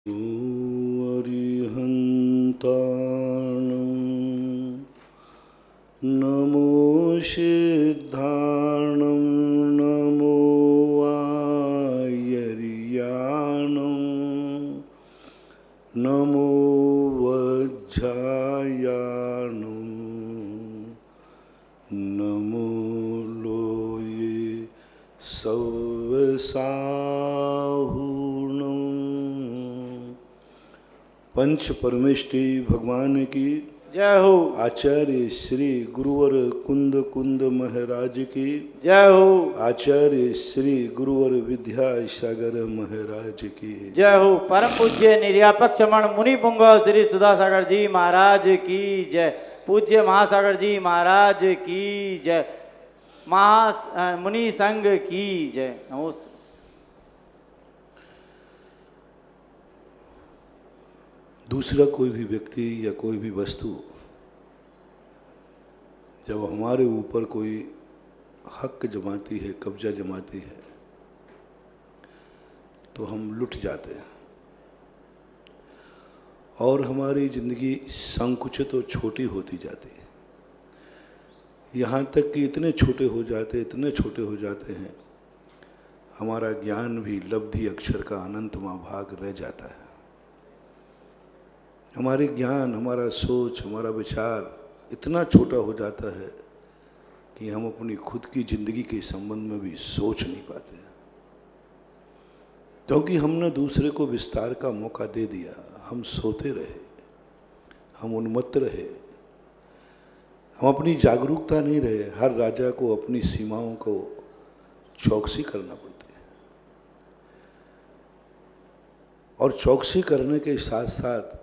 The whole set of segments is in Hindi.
अरिहन्ताणं नमो सिद्धाणं नमो आयर्याणं नमो वज्रायाणं नमो लोये सवसाहुणं। पंच परमेष्टि भगवान की जय हो। आचार्य श्री गुरुवर कुंद कुंद महाराज की जय हो। आचार्य श्री गुरुवर विद्यासागर महाराज की जय हो। परम पूज्य निर्यापक चमन मुनि पुंग श्री सुधासागर जी महाराज की जय। पूज्य महासागर जी महाराज की जय। मुनि संघ की जय। नमस्ते। दूसरा कोई भी व्यक्ति या कोई भी वस्तु जब हमारे ऊपर कोई हक जमाती है, कब्जा जमाती है, तो हम लुट जाते हैं और हमारी जिंदगी संकुचित और छोटी होती जाती है। यहाँ तक कि इतने छोटे हो जाते हैं, हमारा ज्ञान भी लब्धि अक्षर का अनंतमा भाग रह जाता है। हमारे ज्ञान, हमारा सोच, हमारा विचार इतना छोटा हो जाता है कि हम अपनी खुद की जिंदगी के संबंध में भी सोच नहीं पाते, क्योंकि हमने दूसरे को विस्तार का मौका दे दिया। हम सोते रहे, हम उन्मत्त रहे, हम अपनी जागरूकता नहीं रहे। हर राजा को अपनी सीमाओं को चौकसी करना पड़ती है, और चौकसी करने के साथ साथ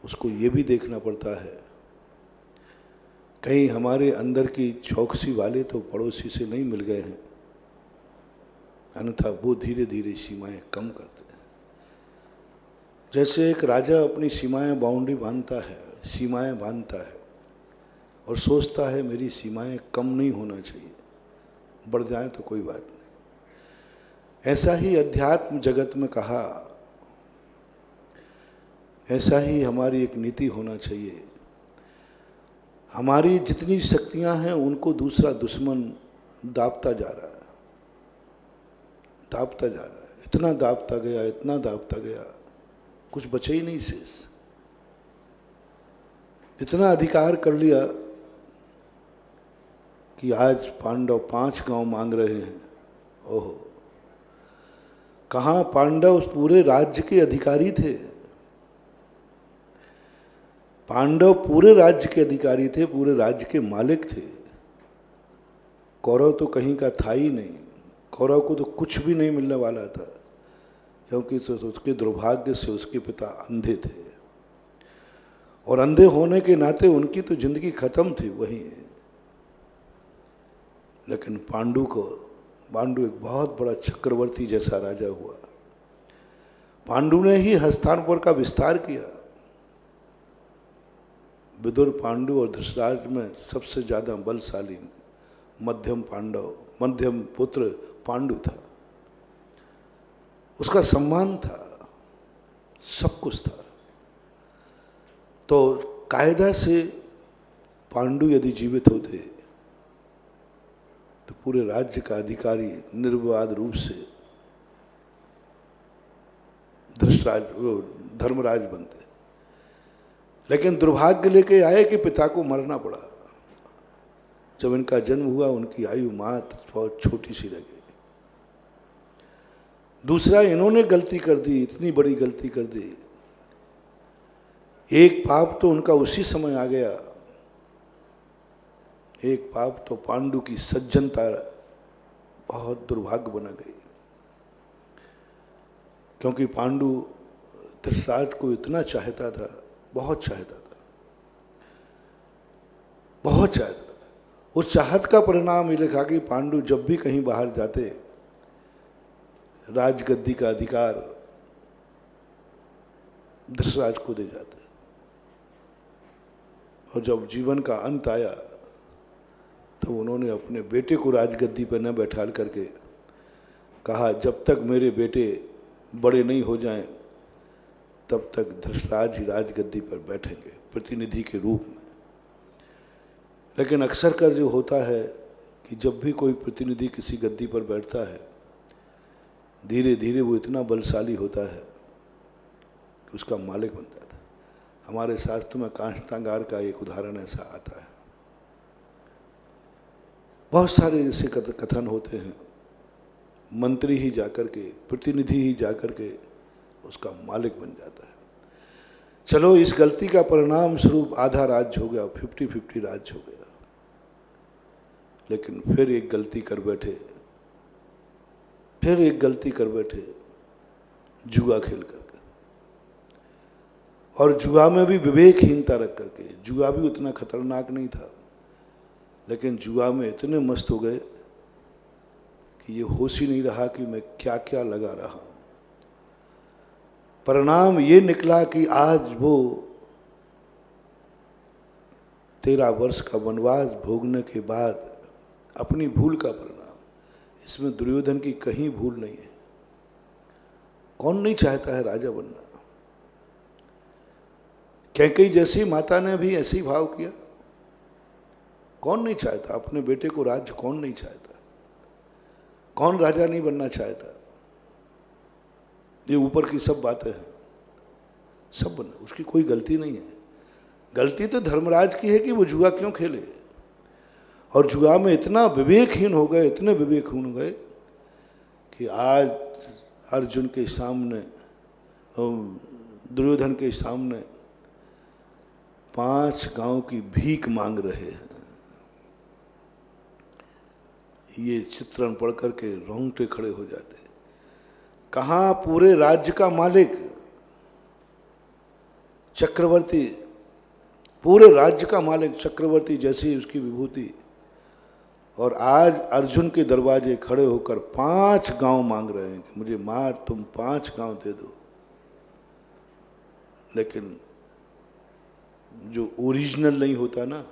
उसको ये भी देखना पड़ता है कहीं हमारे अंदर की चौकसी वाले तो पड़ोसी से नहीं मिल गए हैं, अन्यथा वो धीरे धीरे सीमाएं कम करते हैं। जैसे एक राजा अपनी सीमाएं बांधता है और सोचता है मेरी सीमाएं कम नहीं होना चाहिए, बढ़ जाए तो कोई बात नहीं। ऐसा ही अध्यात्म जगत में कहा, ऐसा ही हमारी एक नीति होना चाहिए। हमारी जितनी शक्तियां हैं उनको दूसरा दुश्मन दाबता जा रहा है, इतना दाबता गया, कुछ बचे ही नहीं शेष। इतना अधिकार कर लिया कि आज पांडव 5 गांव मांग रहे हैं। ओहो, कहाँ पांडव उस पूरे राज्य के अधिकारी थे। पांडव पूरे राज्य के अधिकारी थे, पूरे राज्य के मालिक थे। कौरव तो कहीं का था ही नहीं। कौरव को तो कुछ भी नहीं मिलने वाला था, क्योंकि उसके दुर्भाग्य से उसके पिता अंधे थे, और अंधे होने के नाते उनकी तो जिंदगी खत्म थी वहीं। लेकिन पांडु एक बहुत बड़ा चक्रवर्ती जैसा राजा हुआ। पांडु ने ही हस्तिनापुर का विस्तार किया। विदुर पांडु और धृतराष्ट्र में सबसे ज्यादा बलशाली मध्यम पुत्र पांडु था। उसका सम्मान था, सब कुछ था। तो कायदा से पांडु यदि जीवित होते तो पूरे राज्य का अधिकारी निर्विवाद रूप से धर्मराज बनते। लेकिन दुर्भाग्य लेके आए कि पिता को मरना पड़ा। जब इनका जन्म हुआ उनकी आयु मात्र बहुत छोटी सी रह गई। दूसरा, इन्होंने गलती कर दी, इतनी बड़ी गलती कर दी। एक पाप तो उनका उसी समय आ गया। एक पाप तो पांडु की सज्जनता बहुत दुर्भाग्य बना गई, क्योंकि पांडु धृतराष्ट्र को इतना चाहता था, बहुत चाहता था। उस चाहत का परिणाम ये लिखा कि पांडु जब भी कहीं बाहर जाते, राजगद्दी का अधिकार धृतराष्ट्र को दे जाते। और जब जीवन का अंत आया तो उन्होंने अपने बेटे को राजगद्दी पर न बैठाल करके कहा, जब तक मेरे बेटे बड़े नहीं हो जाएं तब तक धृतराज ही राजगद्दी पर बैठेंगे प्रतिनिधि के रूप में। लेकिन अक्सर कर जो होता है कि जब भी कोई प्रतिनिधि किसी गद्दी पर बैठता है, धीरे धीरे वो इतना बलशाली होता है कि उसका मालिक बन जाता है। हमारे शास्त्रों में काष्ठागार का एक उदाहरण ऐसा आता है। बहुत सारे ऐसे कथन होते हैं, मंत्री ही जाकर के, प्रतिनिधि ही जाकर के उसका मालिक बन जाता है। चलो, इस गलती का परिणाम स्वरूप आधा राज्य हो गया, 50-50 राज्य हो गया। लेकिन फिर एक गलती कर बैठे, जुआ खेल करके, और जुआ में भी विवेकहीनता रख करके। जुआ भी उतना खतरनाक नहीं था, लेकिन जुआ में इतने मस्त हो गए कि ये होश ही नहीं रहा कि मैं क्या क्या लगा रहा हूं। परिणाम ये निकला कि आज वो 13 वर्ष का वनवास भोगने के बाद अपनी भूल का परिणाम, इसमें दुर्योधन की कहीं भूल नहीं है। कौन नहीं चाहता है राजा बनना? कैकेयी जैसी माता ने भी ऐसे ही भाव किया। कौन नहीं चाहता अपने बेटे को राज्य? कौन नहीं चाहता? कौन राजा नहीं बनना चाहता? ये ऊपर की सब बातें हैं, सब बनना, उसकी कोई गलती नहीं है। गलती तो धर्मराज की है कि वो जुआ क्यों खेले, और जुआ में इतना विवेकहीन हो गए, इतने विवेकहीन हो गए कि आज अर्जुन के सामने, दुर्योधन के सामने 5 गांव की भीख मांग रहे हैं। ये चित्रण पढ़ करके रोंगटे खड़े हो जाते। कहाँ पूरे राज्य का मालिक, चक्रवर्ती, पूरे राज्य का मालिक, चक्रवर्ती जैसी उसकी विभूति, और आज अर्जुन के दरवाजे खड़े होकर 5 गांव मांग रहे हैं कि मुझे मार, तुम 5 गांव दे दो। लेकिन जो ओरिजिनल नहीं होता ना,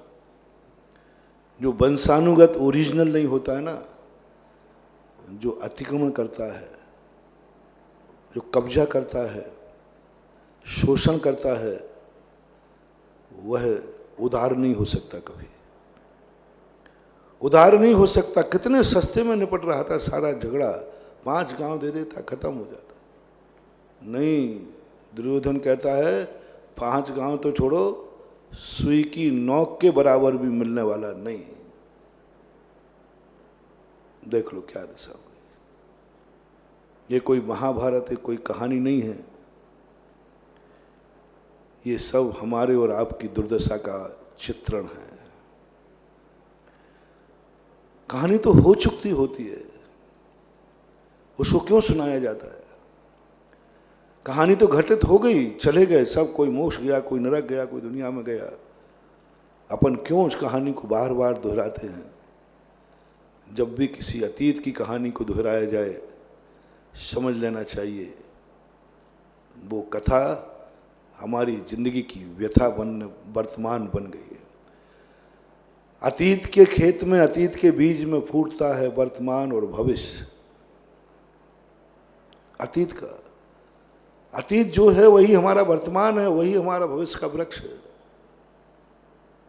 जो वंशानुगत ओरिजिनल नहीं होता है ना, जो अतिक्रमण करता है, जो कब्जा करता है, शोषण करता है, वह उदार नहीं हो सकता। कभी उदार नहीं हो सकता। कितने सस्ते में निपट रहा था सारा झगड़ा, 5 गांव दे देता, खत्म हो जाता। नहीं, दुर्योधन कहता है 5 गांव तो छोड़ो, सुई की नोक के बराबर भी मिलने वाला नहीं। देख लो क्या दशा हो गई। ये कोई महाभारत है, कोई कहानी नहीं है। ये सब हमारे और आपकी दुर्दशा का चित्रण है। कहानी तो हो चुकी होती है, उसको क्यों सुनाया जाता है? कहानी तो घटित हो गई, चले गए सब, कोई मोक्ष गया, कोई नरक गया, कोई दुनिया में गया। अपन क्यों उस कहानी को बार बार दोहराते हैं? जब भी किसी अतीत की कहानी को दोहराया जाए, समझ लेना चाहिए वो कथा हमारी जिंदगी की व्यथा वर्तमान बन गई है। अतीत के खेत में, अतीत के बीज में फूटता है वर्तमान और भविष्य। अतीत जो है वही हमारा वर्तमान है, वही हमारा भविष्य का वृक्ष है।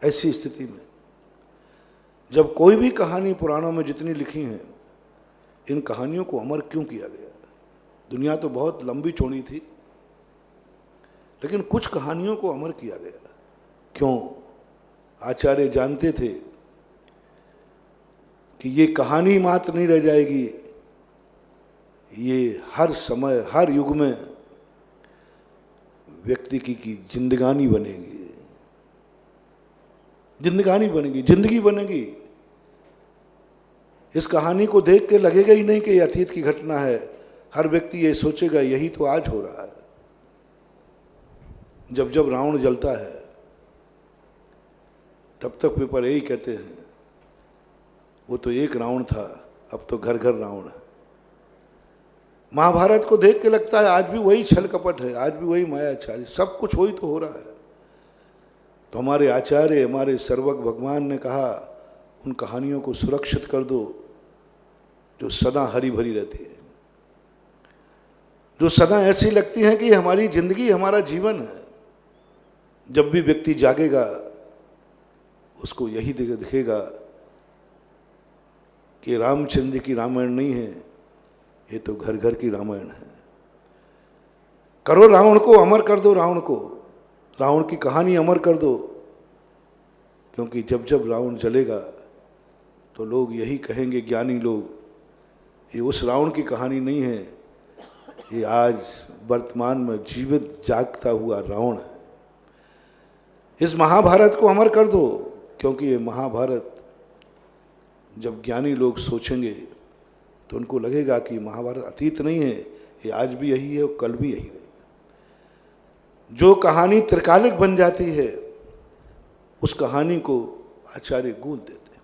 ऐसी स्थिति में जब कोई भी कहानी पुराणों में जितनी लिखी हैं, इन कहानियों को अमर क्यों किया गया? दुनिया तो बहुत लंबी चौड़ी थी, लेकिन कुछ कहानियों को अमर किया गया। क्यों? आचार्य जानते थे कि ये कहानी मात्र नहीं रह जाएगी, ये हर समय, हर युग में व्यक्ति की जिंदगानी बनेगी, जिंदगी बनेगी। इस कहानी को देख के लगेगा ही नहीं कि ये अतीत की घटना है। हर व्यक्ति ये सोचेगा यही तो आज हो रहा है। जब जब रावण जलता है तब तक पेपर यही कहते हैं वो तो एक रावण था, अब तो घर घर रावण है। महाभारत को देख के लगता है आज भी वही छल कपट है, आज भी वही मायाचारी, सब कुछ वही तो हो रहा है। तो हमारे आचार्य, हमारे सर्वज्ञ भगवान ने कहा उन कहानियों को सुरक्षित कर दो जो सदा हरी भरी रहती है। जो सदा ऐसी लगती हैं कि हमारी जिंदगी हमारा जीवन है। जब भी व्यक्ति जागेगा उसको यही दिखेगा कि रामचंद्र की रामायण नहीं है, ये तो घर घर की रामायण है। करो रावण को, अमर कर दो रावण को, रावण की कहानी अमर कर दो, क्योंकि जब जब रावण जलेगा तो लोग यही कहेंगे, ज्ञानी लोग, ये उस रावण की कहानी नहीं है, ये आज वर्तमान में जीवित जागता हुआ रावण है। इस महाभारत को अमर कर दो, क्योंकि ये महाभारत जब ज्ञानी लोग सोचेंगे तो उनको लगेगा कि महाभारत अतीत नहीं है, ये आज भी यही है और कल भी यही रहेगा। जो कहानी त्रिकालिक बन जाती है उस कहानी को आचार्य गूंथ देते हैं।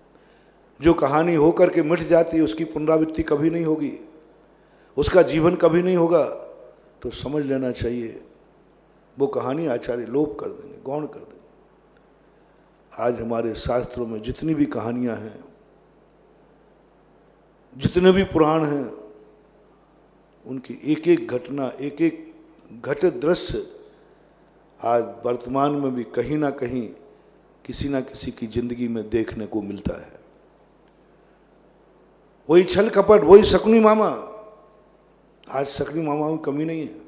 जो कहानी होकर के मिट जाती है उसकी पुनरावृत्ति कभी नहीं होगी, उसका जीवन कभी नहीं होगा, तो समझ लेना चाहिए वो कहानी आचार्य लोप कर देंगे, गौण कर देंगे। आज हमारे शास्त्रों में जितनी भी कहानियां हैं, जितने भी पुराण हैं, उनकी एक एक घटना, एक एक घटित दृश्य आज वर्तमान में भी कहीं ना कहीं किसी ना किसी की जिंदगी में देखने को मिलता है। वही छल कपट, वही शकुनी मामा। आज शकुनी मामा की कमी नहीं है,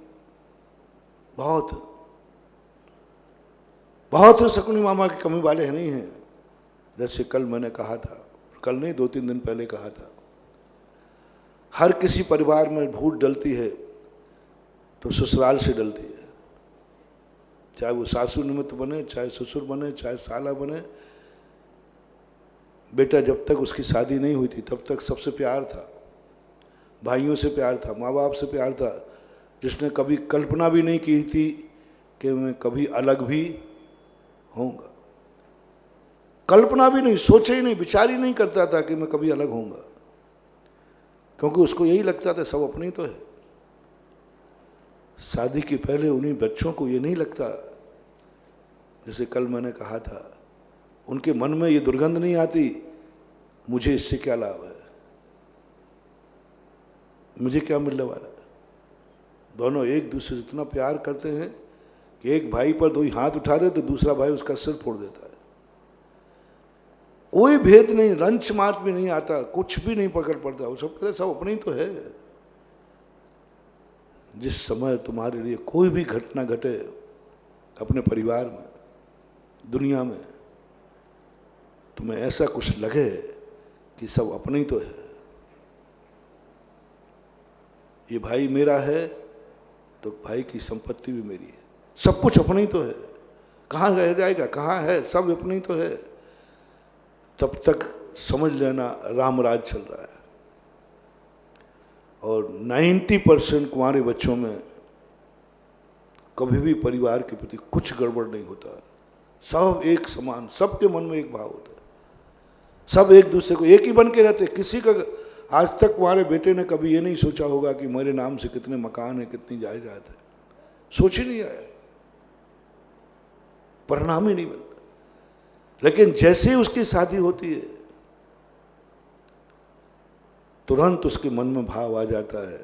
बहुत बहुत शकुनी मामा की कमी वाले नहीं हैं। जैसे कल मैंने कहा था, कल नहीं 2-3 दिन पहले कहा था, हर किसी परिवार में भूत डलती है तो ससुराल से डलती है। चाहे वो सासू निमित्त बने, चाहे ससुर बने, चाहे साला बने। बेटा जब तक उसकी शादी नहीं हुई थी तब तक सबसे प्यार था, भाइयों से प्यार था, माँ बाप से प्यार था, जिसने कभी कल्पना भी नहीं की थी कि मैं कभी अलग भी होऊंगा। कल्पना भी नहीं, सोचे ही नहीं, विचार ही नहीं करता था कि मैं कभी अलग होऊंगा, क्योंकि उसको यही लगता था सब अपने ही तो है। शादी के पहले उन्हीं बच्चों को ये नहीं लगता, जैसे कल मैंने कहा था, उनके मन में ये दुर्गंध नहीं आती मुझे इससे क्या लाभ है, मुझे क्या मिलने वाला है। दोनों एक दूसरे से इतना प्यार करते हैं कि एक भाई पर 2 हाथ उठा दे तो दूसरा भाई उसका सिर फोड़ देता है। कोई भेद नहीं, रंच मात भी नहीं आता, कुछ भी नहीं पकड़ पड़ता। वो सब कहते सब अपने ही तो है। जिस समय तुम्हारे लिए कोई भी घटना घटे अपने परिवार में, दुनिया में, तुम्हें ऐसा कुछ लगे कि सब अपने ही तो है, ये भाई मेरा है तो भाई की संपत्ति भी मेरी है, सब कुछ अपने ही तो है, कहाँ रह जाएगा, कहाँ है, सब अपने ही तो है, तब तक समझ लेना रामराज चल रहा है। और 90% कुंवारे बच्चों में कभी भी परिवार के प्रति कुछ गड़बड़ नहीं होता, सब एक समान, सबके मन में एक भाव होता है, सब एक दूसरे को एक ही बन के रहते। किसी का आज तक तुम्हारे बेटे ने कभी ये नहीं सोचा होगा कि मेरे नाम से कितने मकान है, कितनी जायदाद है, सोच ही नहीं आया, परिणाम ही नहीं बनता। लेकिन जैसे ही उसकी शादी होती है तुरंत उसके मन में भाव आ जाता है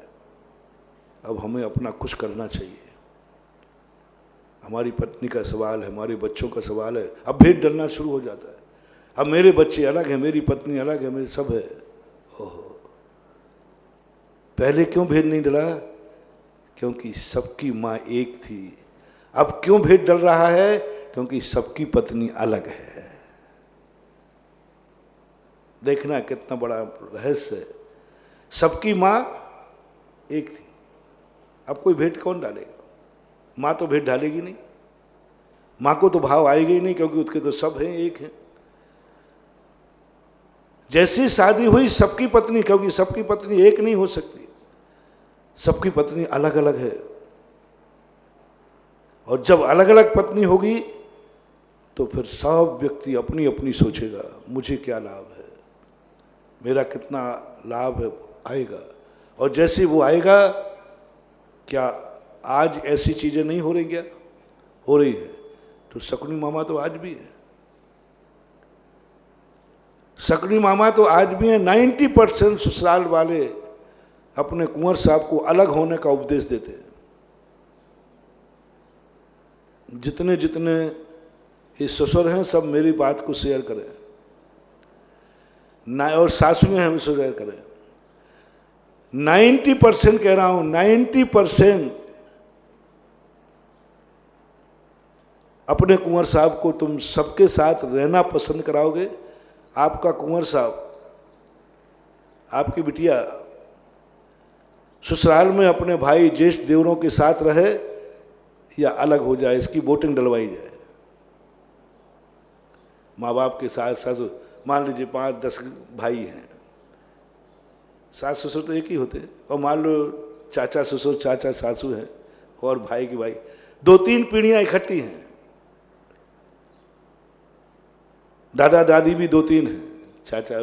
अब हमें अपना कुछ करना चाहिए, हमारी पत्नी का सवाल है, हमारे बच्चों का सवाल है, अब भेद डलना शुरू हो जाता है। अब मेरे बच्चे अलग हैं, मेरी पत्नी अलग है, मेरे सब है। ओहो, पहले क्यों भेद नहीं डला? क्योंकि सबकी माँ एक थी। अब क्यों भेद डल रहा है? क्योंकि सबकी पत्नी अलग है। देखना कितना बड़ा रहस्य है। सबकी माँ एक थी, अब कोई भेद कौन डालेगा? माँ तो भेद डालेगी नहीं, माँ को तो भाव आएगा ही नहीं, क्योंकि उसके तो सब हैं, एक हैं। जैसी शादी हुई सबकी पत्नी, क्योंकि सबकी पत्नी एक नहीं हो सकती, सबकी पत्नी अलग अलग है। और जब अलग अलग पत्नी होगी तो फिर सब व्यक्ति अपनी अपनी सोचेगा, मुझे क्या लाभ है, मेरा कितना लाभ है आएगा। और जैसे वो आएगा, क्या आज ऐसी चीजें नहीं हो रही? क्या हो रही है? तो शकुनी मामा तो आज भी है, शकुनी मामा तो आज भी है। 90% ससुराल वाले अपने कुंवर साहब को अलग होने का उपदेश देते हैं। जितने जितने ये ससुर हैं सब मेरी बात को शेयर करें ना, और सासुएं हैं शेयर करें। 90% कह रहा हूं, 90% अपने कुंवर साहब को तुम सबके साथ रहना पसंद कराओगे। आपका कुंवर साहब, आपकी बिटिया ससुराल में अपने भाई ज्येष्ठ देवरों के साथ रहे या अलग हो जाए, इसकी वोटिंग डलवाई जाए। माँ बाप के साथ ससुर, मान लीजिए 5-10 भाई हैं, सास ससुर तो एक ही होते हैं, और मान लो चाचा ससुर चाचा सासू हैं और भाई की भाई, 2-3 पीढ़ियां इकट्ठी हैं। दादा दादी भी 2-3 हैं, चाचा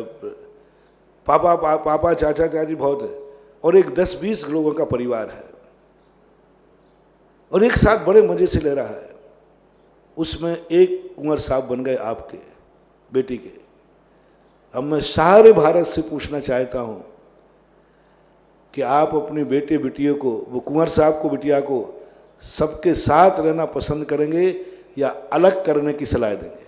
पापा चाचा चाची बहुत है, और एक 10-20 लोगों का परिवार है और एक साथ बड़े मजे से ले रहा है। उसमें एक कुंवर साहब बन गए आपके बेटी के। अब मैं सारे भारत से पूछना चाहता हूं कि आप अपनी बेटे बिटियों को, वो कुंवर साहब को बिटिया को सबके साथ रहना पसंद करेंगे या अलग करने की सलाह देंगे?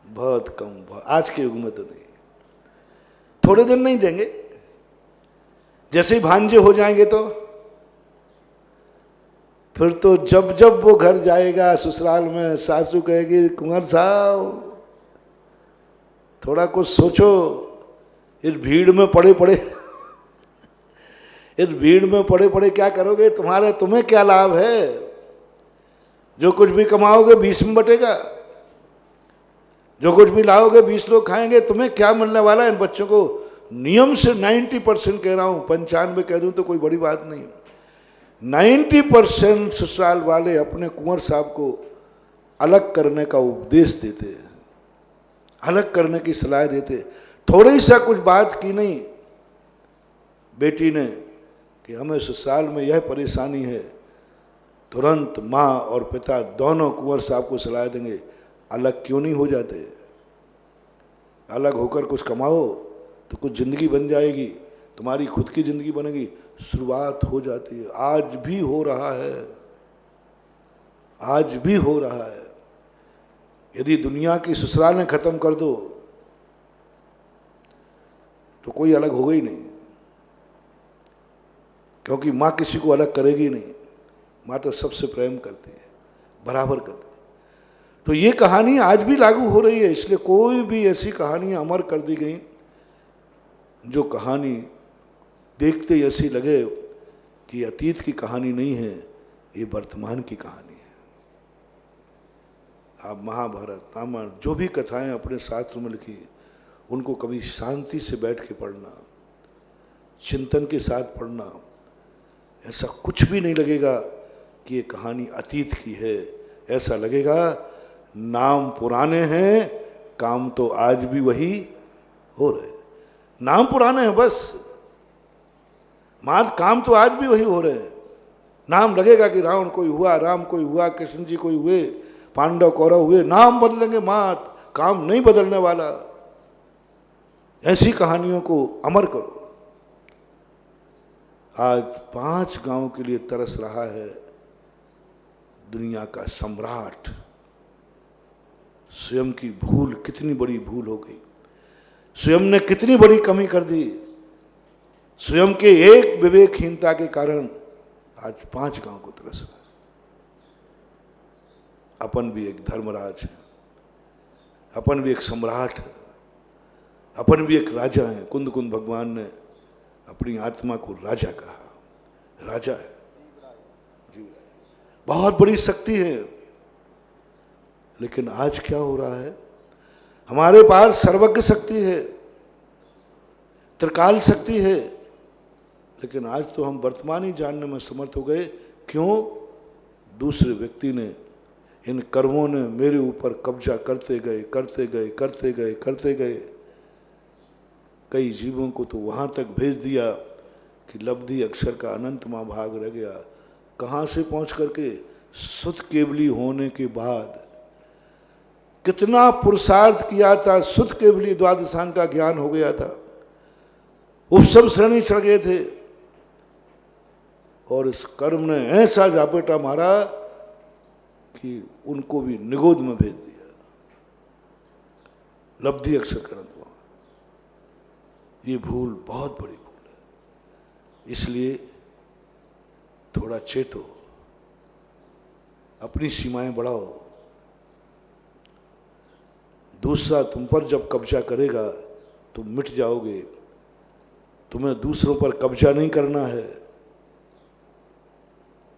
बहुत कम, आज के युग में तो नहीं, थोड़े दिन नहीं देंगे। जैसे ही भांजे हो जाएंगे तो फिर तो जब जब वो घर जाएगा ससुराल में, सासू कहेगी कुंवर साहब थोड़ा कुछ सोचो, इस भीड़ में पड़े पड़े इस भीड़ में पड़े पड़े क्या करोगे? तुम्हें क्या लाभ है? जो कुछ भी कमाओगे 20 में बटेगा, जो कुछ भी लाओगे 20 लोग खाएंगे, तुम्हें क्या मिलने वाला है? इन बच्चों को नियम से 90% कह रहा हूं, 95 कह दूं तो कोई बड़ी बात नहीं। 90% ससुराल वाले अपने कुंवर साहब को अलग करने का उपदेश देते हैं, अलग करने की सलाह देते। थोड़ी सा कुछ बात की नहीं बेटी ने कि हमें ससुराल में यह परेशानी है, तुरंत माँ और पिता दोनों कुंवर साहब को सलाह देंगे, अलग क्यों नहीं हो जाते? अलग होकर कुछ कमाओ तो कुछ जिंदगी बन जाएगी, तुम्हारी खुद की जिंदगी बनेगी। शुरुआत हो जाती है, आज भी हो रहा है, आज भी हो रहा है। यदि दुनिया की ससुरालें खत्म कर दो तो कोई अलग होगा ही नहीं, क्योंकि माँ किसी को अलग करेगी नहीं। माँ तो सबसे प्रेम करती है, बराबर करती है। तो ये कहानी आज भी लागू हो रही है, इसलिए कोई भी ऐसी कहानियां अमर कर दी गई जो कहानी देखते ही ऐसी लगे कि अतीत की कहानी नहीं है, ये वर्तमान की कहानी है। आप महाभारत रामायण जो भी कथाएं अपने शास्त्र में लिखी, उनको कभी शांति से बैठ के पढ़ना, चिंतन के साथ पढ़ना, ऐसा कुछ भी नहीं लगेगा कि ये कहानी अतीत की है। ऐसा लगेगा नाम पुराने हैं, काम तो आज भी वही हो रहे। नाम पुराने हैं बस, काम तो आज भी वही हो रहे हैं। नाम लगेगा कि रावण कोई हुआ, राम कोई हुआ, कृष्ण जी कोई हुए, पांडव कौरव हुए, नाम बदलेंगे, काम नहीं बदलने वाला। ऐसी कहानियों को अमर करो। आज 5 गांव के लिए तरस रहा है दुनिया का सम्राट। स्वयं की भूल, कितनी बड़ी भूल हो गई, स्वयं ने कितनी बड़ी कमी कर दी, स्वयं के एक विवेकहीनता के कारण आज 5 गांव को तरस रहा है। अपन भी एक धर्मराज है, अपन भी एक सम्राट है, अपन भी एक राजा है। कुंद कुंद भगवान ने अपनी आत्मा को राजा कहा, राजा है, बहुत बड़ी शक्ति है। लेकिन आज क्या हो रहा है? हमारे पास सर्वज्ञ शक्ति है, त्रिकाल शक्ति है, लेकिन आज तो हम वर्तमान ही जानने में समर्थ हो गए। क्यों? दूसरे व्यक्ति ने, इन कर्मों ने मेरे ऊपर कब्जा करते गए, करते गए, करते गए, करते गए। कई जीवों को तो वहाँ तक भेज दिया कि लब्धि अक्षर का अनंतमा भाग रह गया। कहाँ से पहुँच करके? सुत केवली होने के बाद कितना पुरुषार्थ किया था, शुद्ध केवली द्वादशांग का ज्ञान हो गया था, उपशम श्रेणी चढ़ गए थे, और इस कर्म ने ऐसा झापेटा मारा कि उनको भी निगोद में भेज दिया। लब्धि अक्षर करंत, ये भूल बहुत बड़ी भूल है। इसलिए थोड़ा चेतो, अपनी सीमाएं बढ़ाओ। दूसरा तुम पर जब कब्जा करेगा तुम मिट जाओगे। तुम्हें दूसरों पर कब्जा नहीं करना है,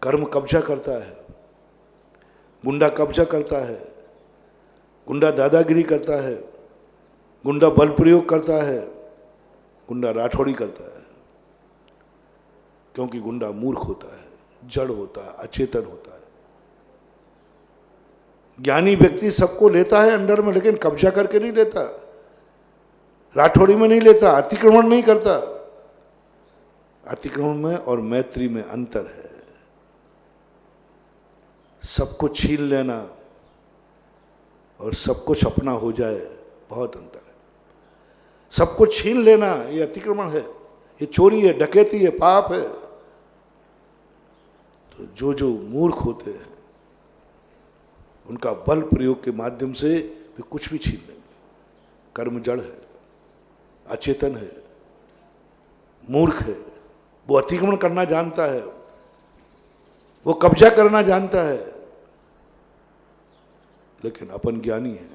कर्म कब्जा करता है, गुंडा कब्जा करता है, गुंडा दादागिरी करता है, गुंडा बल प्रयोग करता है, गुंडा राठौड़ी करता है। क्योंकि गुंडा मूर्ख होता है, जड़ होता है, अचेतन होता है। ज्ञानी व्यक्ति सबको लेता है अंडर में, लेकिन कब्जा करके नहीं लेता, राठौड़ी में नहीं लेता, अतिक्रमण नहीं करता। अतिक्रमण में और मैत्री में अंतर है। सबको छीन लेना और सब कुछ अपना हो जाए, बहुत अंतर है। सबको छीन लेना ये अतिक्रमण है, ये चोरी है, डकैती है, पाप है। तो जो मूर्ख होते हैं उनका बल प्रयोग के माध्यम से वे कुछ भी छीन लेंगे। कर्म जड़ है, अचेतन है, मूर्ख है, वो अतिक्रमण करना जानता है, वो कब्जा करना जानता है। लेकिन अपन ज्ञानी है,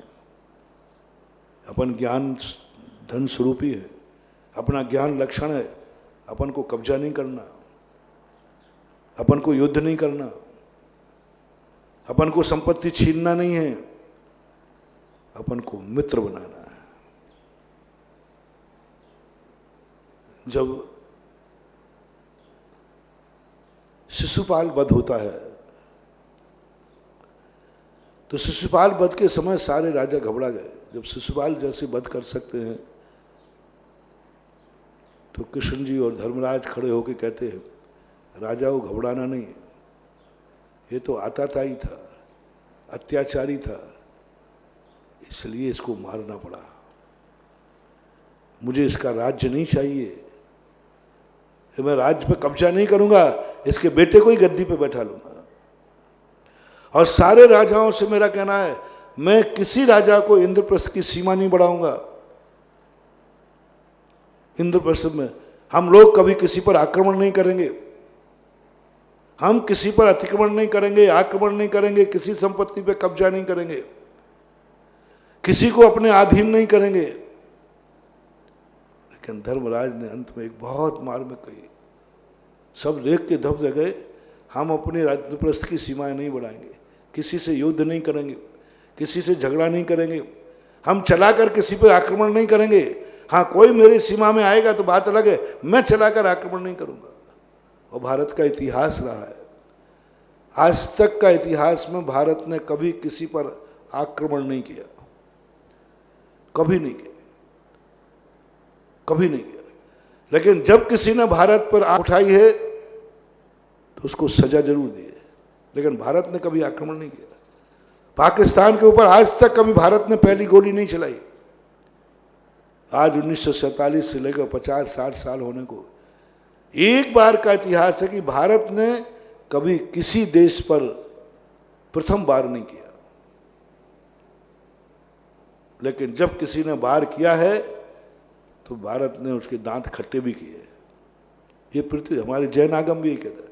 अपन ज्ञान धन स्वरूपी है, अपना ज्ञान लक्षण है। अपन को कब्जा नहीं करना, अपन को युद्ध नहीं करना, अपन को संपत्ति छीनना नहीं है, अपन को मित्र बनाना है। जब शिशुपाल वध होता है तो शिशुपाल वध के समय सारे राजा घबरा गए। जब शिशुपाल जैसे वध कर सकते हैं तो कृष्ण जी और धर्मराज खड़े होकर कहते हैं, राजा को घबराना नहीं, ये तो आताताई था, अत्याचारी था, इसलिए इसको मारना पड़ा। मुझे इसका राज्य नहीं चाहिए, मैं राज्य पे कब्जा नहीं करूंगा, इसके बेटे को ही गद्दी पे बैठा लूंगा। और सारे राजाओं से मेरा कहना है, मैं किसी राजा को इंद्रप्रस्थ की सीमा नहीं बढ़ाऊंगा। इंद्रप्रस्थ में हम लोग कभी किसी पर आक्रमण नहीं करेंगे, हम किसी पर अतिक्रमण नहीं करेंगे, आक्रमण नहीं करेंगे, किसी संपत्ति पे कब्जा नहीं करेंगे, किसी को अपने अधीन नहीं करेंगे। लेकिन धर्मराज ने अंत में एक बहुत मार्मिक कही, सब देख के दब गए, हम अपने इंद्रप्रस्थ की सीमाएं नहीं बढ़ाएंगे, किसी से युद्ध नहीं करेंगे, किसी से झगड़ा नहीं करेंगे, हम चलाकर किसी पर आक्रमण नहीं करेंगे। हाँ, कोई मेरी सीमा में आएगा तो बात अलग है, मैं चलाकर आक्रमण नहीं करूंगा। और भारत का इतिहास रहा है, आज तक का इतिहास में भारत ने कभी किसी पर आक्रमण नहीं किया, कभी नहीं किया, कभी नहीं किया। लेकिन जब किसी ने भारत पर आंख उठाई है तो उसको सजा जरूर दी है, लेकिन भारत ने कभी आक्रमण नहीं किया। पाकिस्तान के ऊपर आज तक कभी भारत ने पहली गोली नहीं चलाई। आज 1947 से लेकर 50-60 साल होने को एक बार का इतिहास है कि भारत ने कभी किसी देश पर प्रथम वार नहीं किया। लेकिन जब किसी ने वार किया है तो भारत ने उसके दांत खट्टे भी किए। ये पृथ्वी, हमारे जैन आगम भी ये कहता है,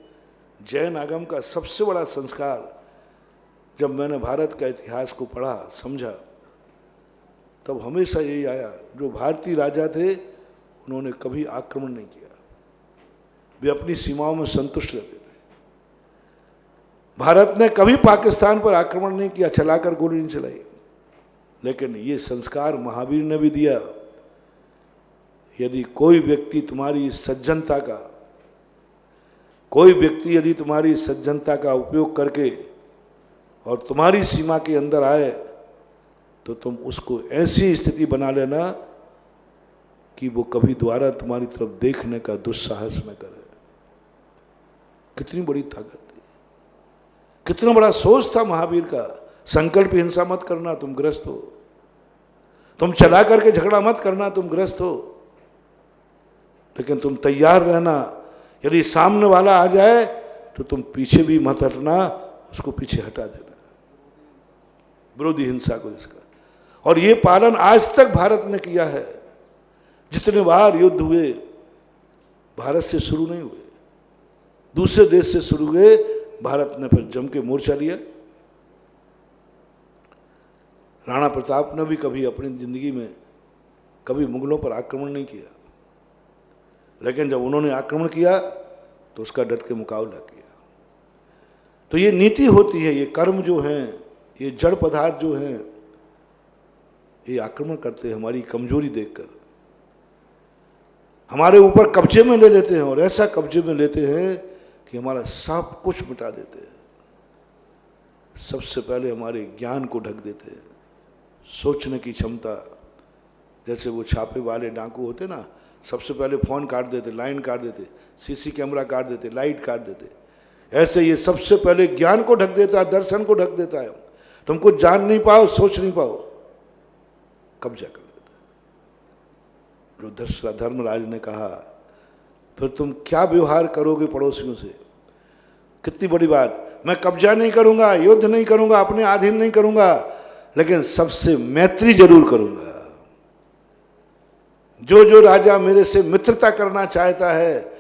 जैन आगम का सबसे बड़ा संस्कार, जब मैंने भारत का इतिहास को पढ़ा समझा तब हमेशा यही आया, जो भारतीय राजा थे उन्होंने कभी आक्रमण नहीं किया, वे अपनी सीमाओं में संतुष्ट रहते थे। भारत ने कभी पाकिस्तान पर आक्रमण नहीं किया, चलाकर गोली नहीं चलाई। लेकिन ये संस्कार महावीर ने भी दिया, यदि कोई व्यक्ति तुम्हारी सज्जनता का, कोई व्यक्ति यदि तुम्हारी सज्जनता का उपयोग करके और तुम्हारी सीमा के अंदर आए तो तुम उसको ऐसी स्थिति बना लेना कि वो कभी दोबारा तुम्हारी तरफ देखने का दुस्साहस न करे। कितनी बड़ी ताकत थी, कितना बड़ा सोच था महावीर का। संकल्प हिंसा मत करना, तुम ग्रस्त हो। तुम चला करके झगड़ा मत करना, तुम ग्रस्त हो। लेकिन तुम तैयार रहना, यदि सामने वाला आ जाए तो तुम पीछे भी मत हटना, उसको पीछे हटा देना, विरोधी हिंसा को जिसका। और ये पालन आज तक भारत ने किया है। जितने बार युद्ध हुए भारत से शुरू नहीं हुए, दूसरे देश से शुरू हुए, भारत ने फिर जम के मोर्चा लिया। राणा प्रताप ने भी कभी अपनी जिंदगी में कभी मुगलों पर आक्रमण नहीं किया, लेकिन जब उन्होंने आक्रमण किया तो उसका डट के मुकाबला किया। तो ये नीति होती है, ये कर्म जो हैं, ये जड़ पदार्थ जो हैं, ये आक्रमण करते हैं हमारी कमजोरी देखकर, हमारे ऊपर कब्जे में ले लेते हैं, और ऐसा कब्जे में लेते हैं कि हमारा सब कुछ मिटा देते हैं। सबसे पहले हमारे ज्ञान को ढक देते हैं, सोचने की क्षमता। जैसे वो छापे वाले डाकू होते ना, सबसे पहले फ़ोन काट देते, लाइन काट देते, सीसी कैमरा काट देते, लाइट काट देते। ऐसे ये सबसे पहले ज्ञान को ढक देता है, दर्शन को ढक देता है। तुम कुछ जान नहीं पाओ, सोच नहीं पाओ, कब्जा कर लेता है। जो धर्मराज ने कहा, फिर तुम क्या व्यवहार करोगे पड़ोसियों से? कितनी बड़ी बात, मैं कब्जा नहीं करूंगा, युद्ध नहीं करूंगा, अपने अधीन नहीं करूंगा, लेकिन सबसे मैत्री जरूर करूंगा। जो जो राजा मेरे से मित्रता करना चाहता है,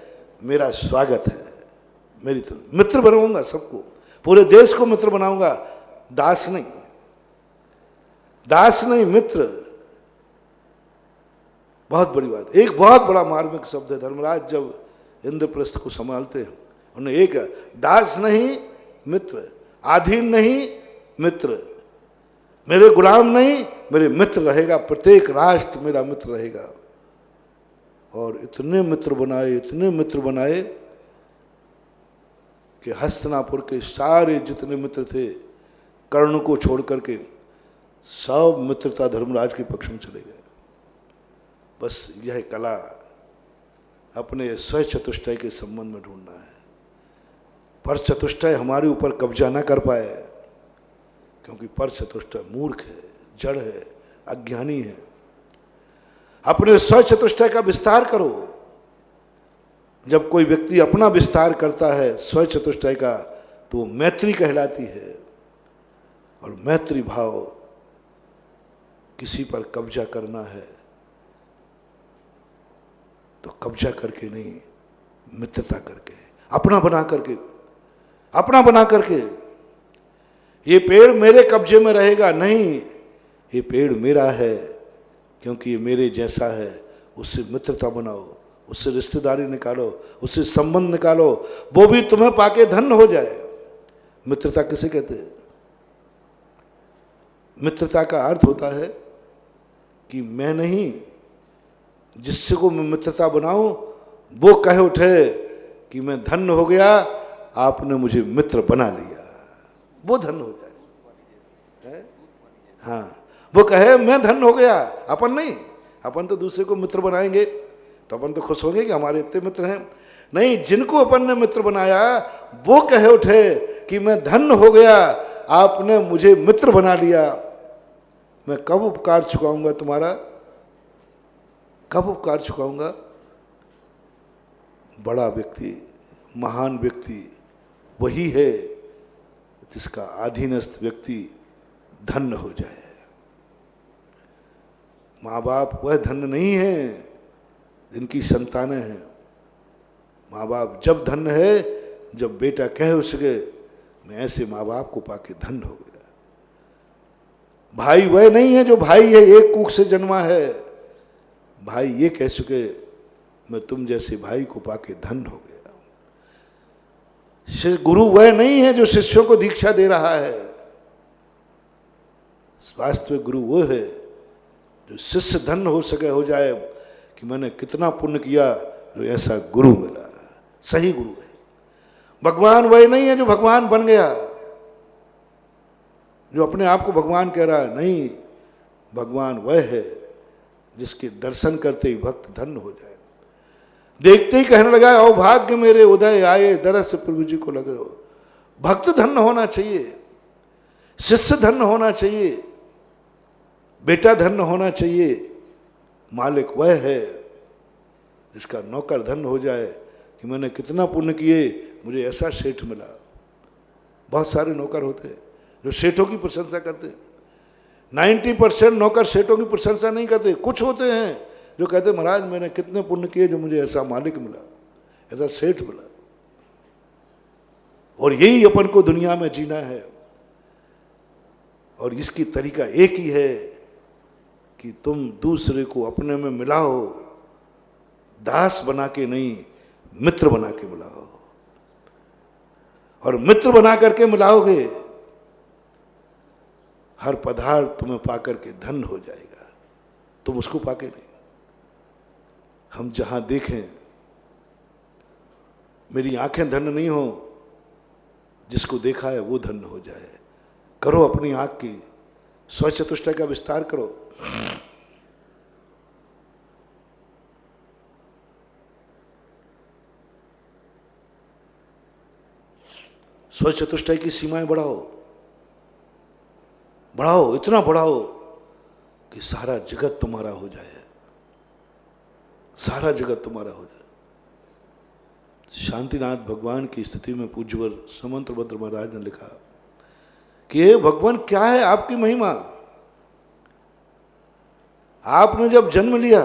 मेरा स्वागत है, मेरी तरफ मित्र बनाऊंगा सबको, पूरे देश को मित्र बनाऊंगा, दास नहीं, दास नहीं, मित्र। बहुत बड़ी बात, एक बहुत बड़ा मार्मिक शब्द है। धर्मराज जब इंद्रप्रस्थ को संभालते हैं, उन्हें एक दास नहीं मित्र, अधीन नहीं मित्र, मेरे गुलाम नहीं, मेरे मित्र रहेगा, प्रत्येक राष्ट्र मेरा मित्र रहेगा। और इतने मित्र बनाए, इतने मित्र बनाए कि हस्तिनापुर के सारे जितने मित्र थे, कर्ण को छोड़ करके सब मित्रता धर्मराज के पक्ष में चले गए। बस यह कला अपने स्वचतुष्टय के संबंध में ढूंढना है। पर चतुष्टय हमारे ऊपर कब्जा न कर पाए, क्योंकि पर चतुष्टय मूर्ख है, जड़ है, अज्ञानी है। अपने स्वचतुष्टय का विस्तार करो। जब कोई व्यक्ति अपना विस्तार करता है स्वचतुष्टय का, तो वो मैत्री कहलाती है। और मैत्री भाव किसी पर कब्जा करना है तो कब्जा करके नहीं, मित्रता करके, अपना बना करके, अपना बना करके। ये पेड़ मेरे कब्जे में रहेगा नहीं, ये पेड़ मेरा है क्योंकि ये मेरे जैसा है, उससे मित्रता बनाओ, उससे रिश्तेदारी निकालो, उससे संबंध निकालो, वो भी तुम्हें पाके धन्य हो जाए। मित्रता किसे कहते हैं? मित्रता का अर्थ होता है कि मैं नहीं, जिससे को मैं मित्रता बनाऊं वो कहे उठे कि मैं धन्य हो गया, आपने मुझे मित्र बना लिया, वो धन्य हो जाए। हाँ, वो कहे मैं धन्य हो गया, अपन नहीं, अपन तो दूसरे को मित्र बनाएंगे तो अपन तो खुश होंगे कि हमारे इतने मित्र हैं। नहीं, जिनको अपन ने मित्र बनाया वो कहे उठे कि मैं धन्य हो गया, आपने मुझे मित्र बना लिया। मैं कब उपकार चुकाऊंगा तुम्हारा, कब उपकार चुकाऊंगा? बड़ा व्यक्ति, महान व्यक्ति वही है जिसका अधीनस्थ व्यक्ति धन्य हो जाए। माँ बाप वह धन्य नहीं है जिनकी संतानें हैं। माँ बाप जब धन्य है जब बेटा कह सके मैं ऐसे माँ बाप को पाके धन्य हो गया। भाई वह नहीं है जो भाई है एक कूख से जन्मा है, भाई ये कह सके मैं तुम जैसे भाई को पाके धन्य हो गया। गुरु वह नहीं है जो शिष्यों को दीक्षा दे रहा है, वास्तविक गुरु वो है जो शिष्य धन्य हो सके, हो जाए कि मैंने कितना पुण्य किया जो ऐसा गुरु मिला। सही गुरु है। भगवान वही नहीं है जो भगवान बन गया, जो अपने आप को भगवान कह रहा है। नहीं, भगवान वह है जिसके दर्शन करते ही भक्त धन्य हो जाए, देखते ही कहने लगा ओ भाग्य मेरे उदय आए, दरस प्रभु जी को लगे हो। भक्त धन्य होना चाहिए। शिष्य धन्य होना चाहिए, बेटा धन्य होना चाहिए, मालिक वह है जिसका नौकर धन्य हो जाए कि मैंने कितना पुण्य किए, मुझे ऐसा सेठ मिला। बहुत सारे नौकर होते हैं जो सेठों की प्रशंसा करते हैं। 90% नौकर सेठों की प्रशंसा नहीं करते। कुछ होते हैं जो कहते महाराज मैंने कितने पुण्य किए जो मुझे ऐसा मालिक मिला, ऐसा सेठ मिला। और यही अपन को दुनिया में जीना है। और इसकी तरीका एक ही है कि तुम दूसरे को अपने में मिलाओ, दास बना के नहीं, मित्र बना के मिलाओ। और मित्र बना करके मिलाओगे, हर पदार्थ तुम्हें पाकर के धन्य हो जाएगा, तुम उसको पाके नहीं। हम जहां देखें, मेरी आंखें धन्य नहीं हो, जिसको देखा है वो धन्य हो जाए। करो अपनी आंख की स्वचतुष्टय का विस्तार करो। स्वचतुष्टय की सीमाएं बढ़ाओ, बढ़ाओ, इतना बढ़ाओ कि सारा जगत तुम्हारा हो जाए, सारा जगत तुम्हारा हो जाए। शांतिनाथ भगवान की स्थिति में पूज्यवर समंतभद्र महाराज ने लिखा कि हे भगवान, क्या है आपकी महिमा? आपने जब जन्म लिया,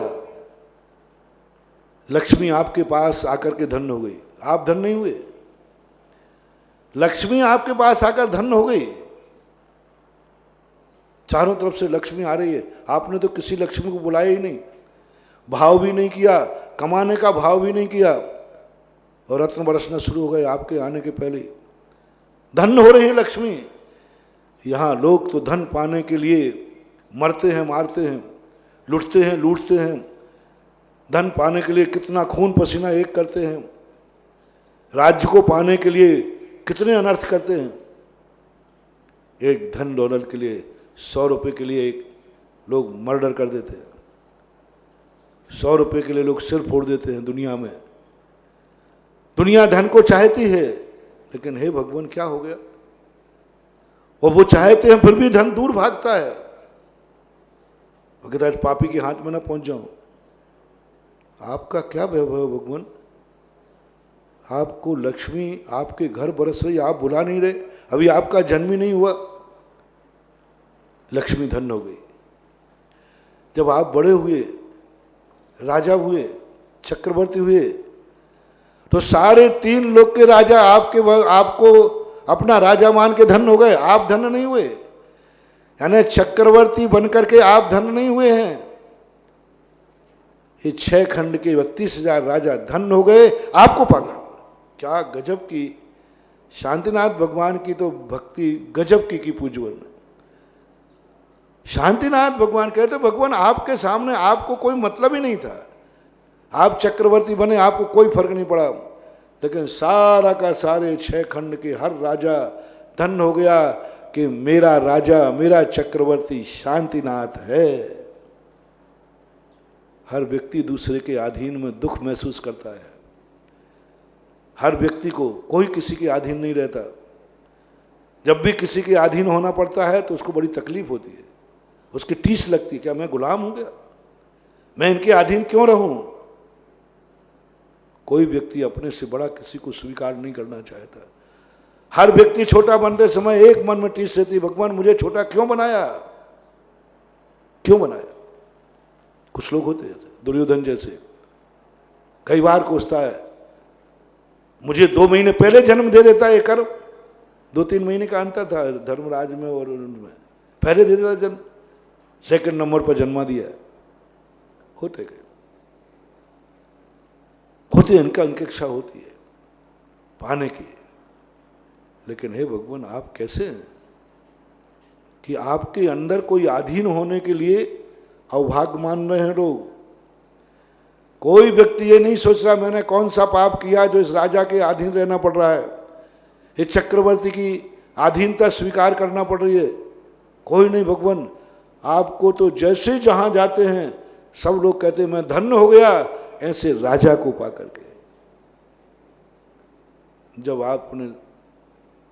लक्ष्मी आपके पास आकर के धन्य हो गई, आप धन्य नहीं हुए। लक्ष्मी आपके पास आकर धन्य हो गई, चारों तरफ से लक्ष्मी आ रही है, आपने तो किसी लक्ष्मी को बुलाया ही नहीं, भाव भी नहीं किया, कमाने का भाव भी नहीं किया, और रत्न बरसना शुरू हो गए आपके आने के पहले। धन्य हो रही है लक्ष्मी। यहाँ लोग तो धन पाने के लिए मरते हैं, मारते हैं, लुटते हैं, लूटते हैं, धन पाने के लिए कितना खून पसीना एक करते हैं, राज्य को पाने के लिए कितने अनर्थ करते हैं। एक धन दौलत के लिए 100 रुपये के लिए लोग मर्डर कर देते हैं, 100 रुपये के लिए लोग सिर फोड़ देते हैं। दुनिया में दुनिया धन को चाहती है, लेकिन हे भगवान क्या हो गया? और वो चाहते हैं फिर भी धन दूर भागता है। वो कहता है पापी के हाथ में ना पहुंच जाऊं। आपका क्या वैभव है भगवान? आपको लक्ष्मी आपके घर बरस रही, आप बुला नहीं रहे, अभी आपका जन्म ही नहीं हुआ, लक्ष्मी धन्य हो गई। जब आप बड़े हुए, राजा हुए, चक्रवर्ती हुए, तो सारे 3 लोक के राजा आपको अपना राजा मान के धन्य हो गए, आप धन्य नहीं हुए। यानी चक्रवर्ती बनकर के आप धन्य नहीं हुए हैं। ये 6 खंड के 32,000 राजा धन्य हो गए आपको पाकर। क्या गजब की शांतिनाथ भगवान की तो भक्ति गजब की पूज्यवर ने। शांतिनाथ भगवान कहते भगवान आपके सामने आपको कोई मतलब ही नहीं था, आप चक्रवर्ती बने, आपको कोई फर्क नहीं पड़ा, लेकिन सारा का सारे 6 खंड के हर राजा धन्य हो गया कि मेरा राजा, मेरा चक्रवर्ती शांतिनाथ है। हर व्यक्ति दूसरे के अधीन में दुख महसूस करता है, हर व्यक्ति को, कोई किसी के अधीन नहीं रहता। जब भी किसी के अधीन होना पड़ता है तो उसको बड़ी तकलीफ होती है, उसकी टीस लगती है, क्या मैं गुलाम हो गया, मैं इनके अधीन क्यों रहूं? कोई व्यक्ति अपने से बड़ा किसी को स्वीकार नहीं करना चाहता। हर व्यक्ति छोटा बनते समय एक मन में टीस रहती, भगवान मुझे छोटा क्यों बनाया, क्यों बनाया? कुछ लोग होते हैं दुर्योधन जैसे, कई बार कोसता है, मुझे 2 महीने पहले जन्म दे देता है, कर 2-3 महीने का अंतर था धर्मराज में और उनमें, पहले दे देता जन्म, 2nd नंबर पर जन्मा दिया। होते गए, होते इनका इच्छा होती है पाने की, लेकिन हे भगवान आप कैसे हैं कि आपके अंदर कोई अधीन होने के लिए अवभाग्य मान रहे हैं लोग। कोई व्यक्ति ये नहीं सोच रहा मैंने कौन सा पाप किया जो इस राजा के अधीन रहना पड़ रहा है, इस चक्रवर्ती की अधीनता स्वीकार करना पड़ रही है। कोई नहीं भगवान, आपको तो जैसे जहां जाते हैं सब लोग कहते हैं मैं धन्य हो गया ऐसे राजा को पा करके। जब आपने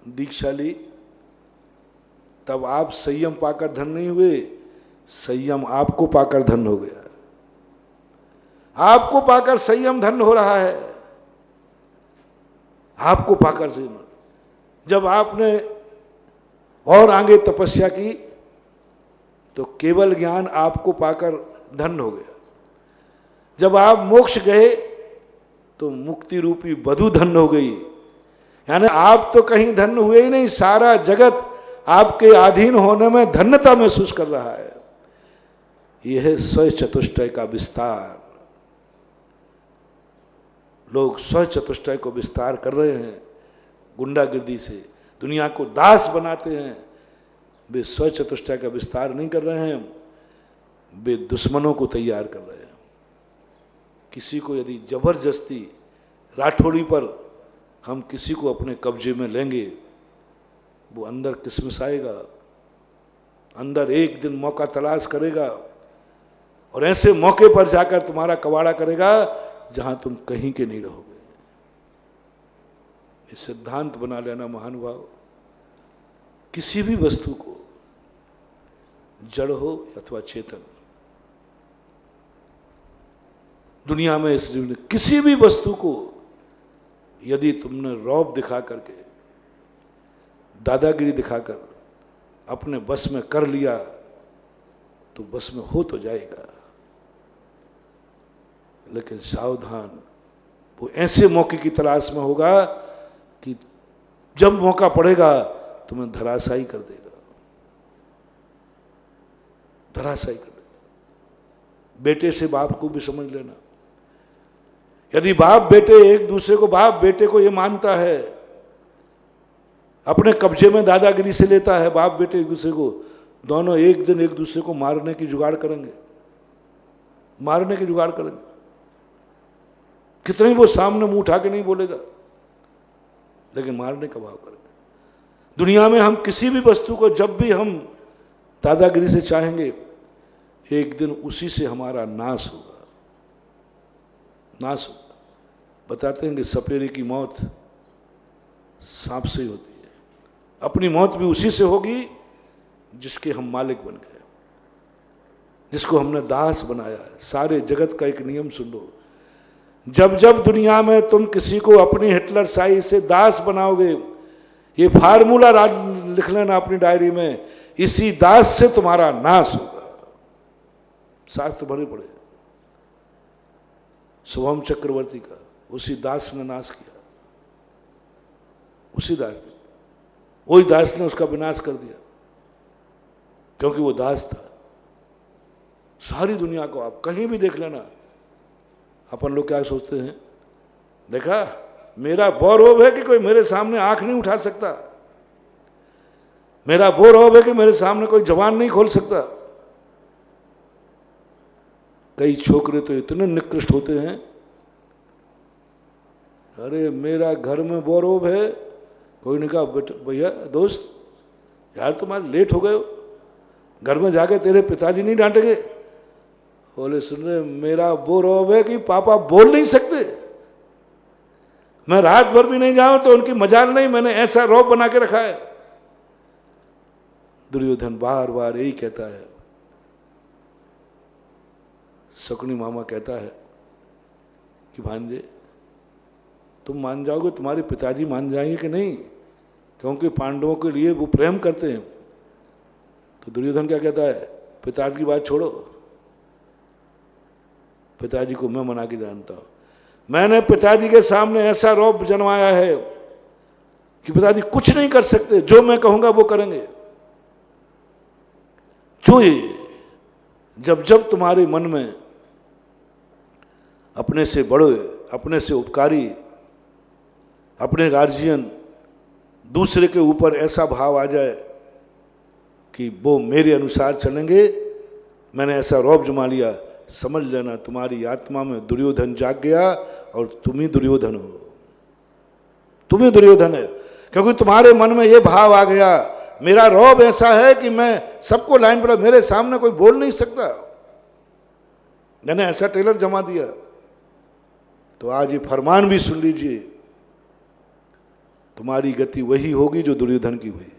दीक्षा ली तब आप संयम पाकर धन नहीं हुए, संयम आपको पाकर धन हो गया। आपको पाकर संयम धन हो रहा है, आपको पाकर संयम। जब आपने और आगे तपस्या की तो केवल ज्ञान आपको पाकर धन हो गया। जब आप मोक्ष गए तो मुक्ति रूपी वधु धन हो गई। यानी आप तो कहीं धन हुए ही नहीं, सारा जगत आपके अधीन होने में धन्यता महसूस कर रहा है। यह है स्व चतुष्टय का विस्तार। लोग स्व चतुष्टय को विस्तार कर रहे हैं, गुंडागिर्दी से दुनिया को दास बनाते हैं। वे स्व चतुष्टय का विस्तार नहीं कर रहे हैं, वे दुश्मनों को तैयार कर रहे हैं। किसी को यदि जबरदस्ती राठौड़ी पर हम किसी को अपने कब्जे में लेंगे, वो अंदर किसमिसाएगा, अंदर एक दिन मौका तलाश करेगा और ऐसे मौके पर जाकर तुम्हारा कबाड़ा करेगा जहां तुम कहीं के नहीं रहोगे। ये सिद्धांत बना लेना महानुभाव। किसी भी वस्तु को, जड़ हो अथवा चेतन, दुनिया में इस किसी भी वस्तु को यदि तुमने रौब दिखा करके, दादागिरी दिखाकर अपने बस में कर लिया तो बस में हो तो जाएगा, लेकिन सावधान, वो ऐसे मौके की तलाश में होगा कि जब मौका पड़ेगा तुम्हें धराशायी कर देगा, धराशायी कर देगा। बेटे से बाप को भी समझ लेना। यदि बाप बेटे एक दूसरे को, बाप बेटे को ये मानता है, अपने कब्जे में दादागिरी से लेता है, बाप बेटे एक दूसरे को, दोनों एक दिन एक दूसरे को मारने की जुगाड़ करेंगे, मारने की जुगाड़ करेंगे। कितने वो सामने मुंह उठा के नहीं बोलेगा, लेकिन मारने का भाव करेगा। दुनिया में हम किसी भी वस्तु को जब भी हम दादागिरी से चाहेंगे, एक दिन उसी से हमारा नाश होगा, नाश होगा। बताते हैं कि सपेरे की मौत सांप से ही होती है। अपनी मौत भी उसी से होगी जिसके हम मालिक बन गए, जिसको हमने दास बनाया है। सारे जगत का एक नियम सुन लो, जब जब दुनिया में तुम किसी को अपनी हिटलर शाही से दास बनाओगे, ये फार्मूला लिख लेना अपनी डायरी में, इसी दास से तुम्हारा नाश होगा। शास्त्र भरे पड़े। शुभम चक्रवर्ती का उसी दास ने नाश किया, उसी दास ने, वही दास ने उसका विनाश कर दिया, क्योंकि वो दास था। सारी दुनिया को आप कहीं भी देख लेना, अपन लोग क्या सोचते हैं, देखा मेरा वो रोब है कि कोई मेरे सामने आंख नहीं उठा सकता, मेरा वो रोब है कि मेरे सामने कोई जबान नहीं खोल सकता। कई छोकरे तो इतने निकृष्ट होते हैं, अरे मेरा घर में वो रोब है, कोई ने कहा भैया दोस्त यार तुम्हारे लेट हो गए हो, घर में जाके तेरे पिताजी नहीं डांटेंगे? बोले सुन रहे, मेरा वो रौब है कि पापा बोल नहीं सकते, मैं रात भर भी नहीं जाऊं तो उनकी मजाल नहीं, मैंने ऐसा रौब बना के रखा है। दुर्योधन बार बार यही कहता है। शकुनी मामा कहता है कि भांजे तुम मान जाओगे, तुम्हारे पिताजी मान जाएंगे कि नहीं, क्योंकि पांडवों के लिए वो प्रेम करते हैं। तो दुर्योधन क्या कहता है, पिताजी की बात छोड़ो, पिताजी को मैं मना के जानता हूं। मैंने पिताजी के सामने ऐसा रौब जनवाया है कि पिताजी कुछ नहीं कर सकते, जो मैं कहूंगा वो करेंगे। जो जब जब तुम्हारे मन में अपने से बड़े, अपने से उपकारी, अपने गार्जियन, दूसरे के ऊपर ऐसा भाव आ जाए कि वो मेरे अनुसार चलेंगे, मैंने ऐसा रौब जमा लिया, समझ लेना तुम्हारी आत्मा में दुर्योधन जाग गया और तुम ही दुर्योधन हो, तुम ही दुर्योधन है। क्योंकि तुम्हारे मन में ये भाव आ गया, मेरा रौब ऐसा है कि मैं सबको लाइन पर, मेरे सामने कोई बोल नहीं सकता, मैंने ऐसा टेलर जमा दिया। तो आज ये फरमान भी सुन लीजिए, तुम्हारी गति वही होगी जो दुर्योधन की हुई।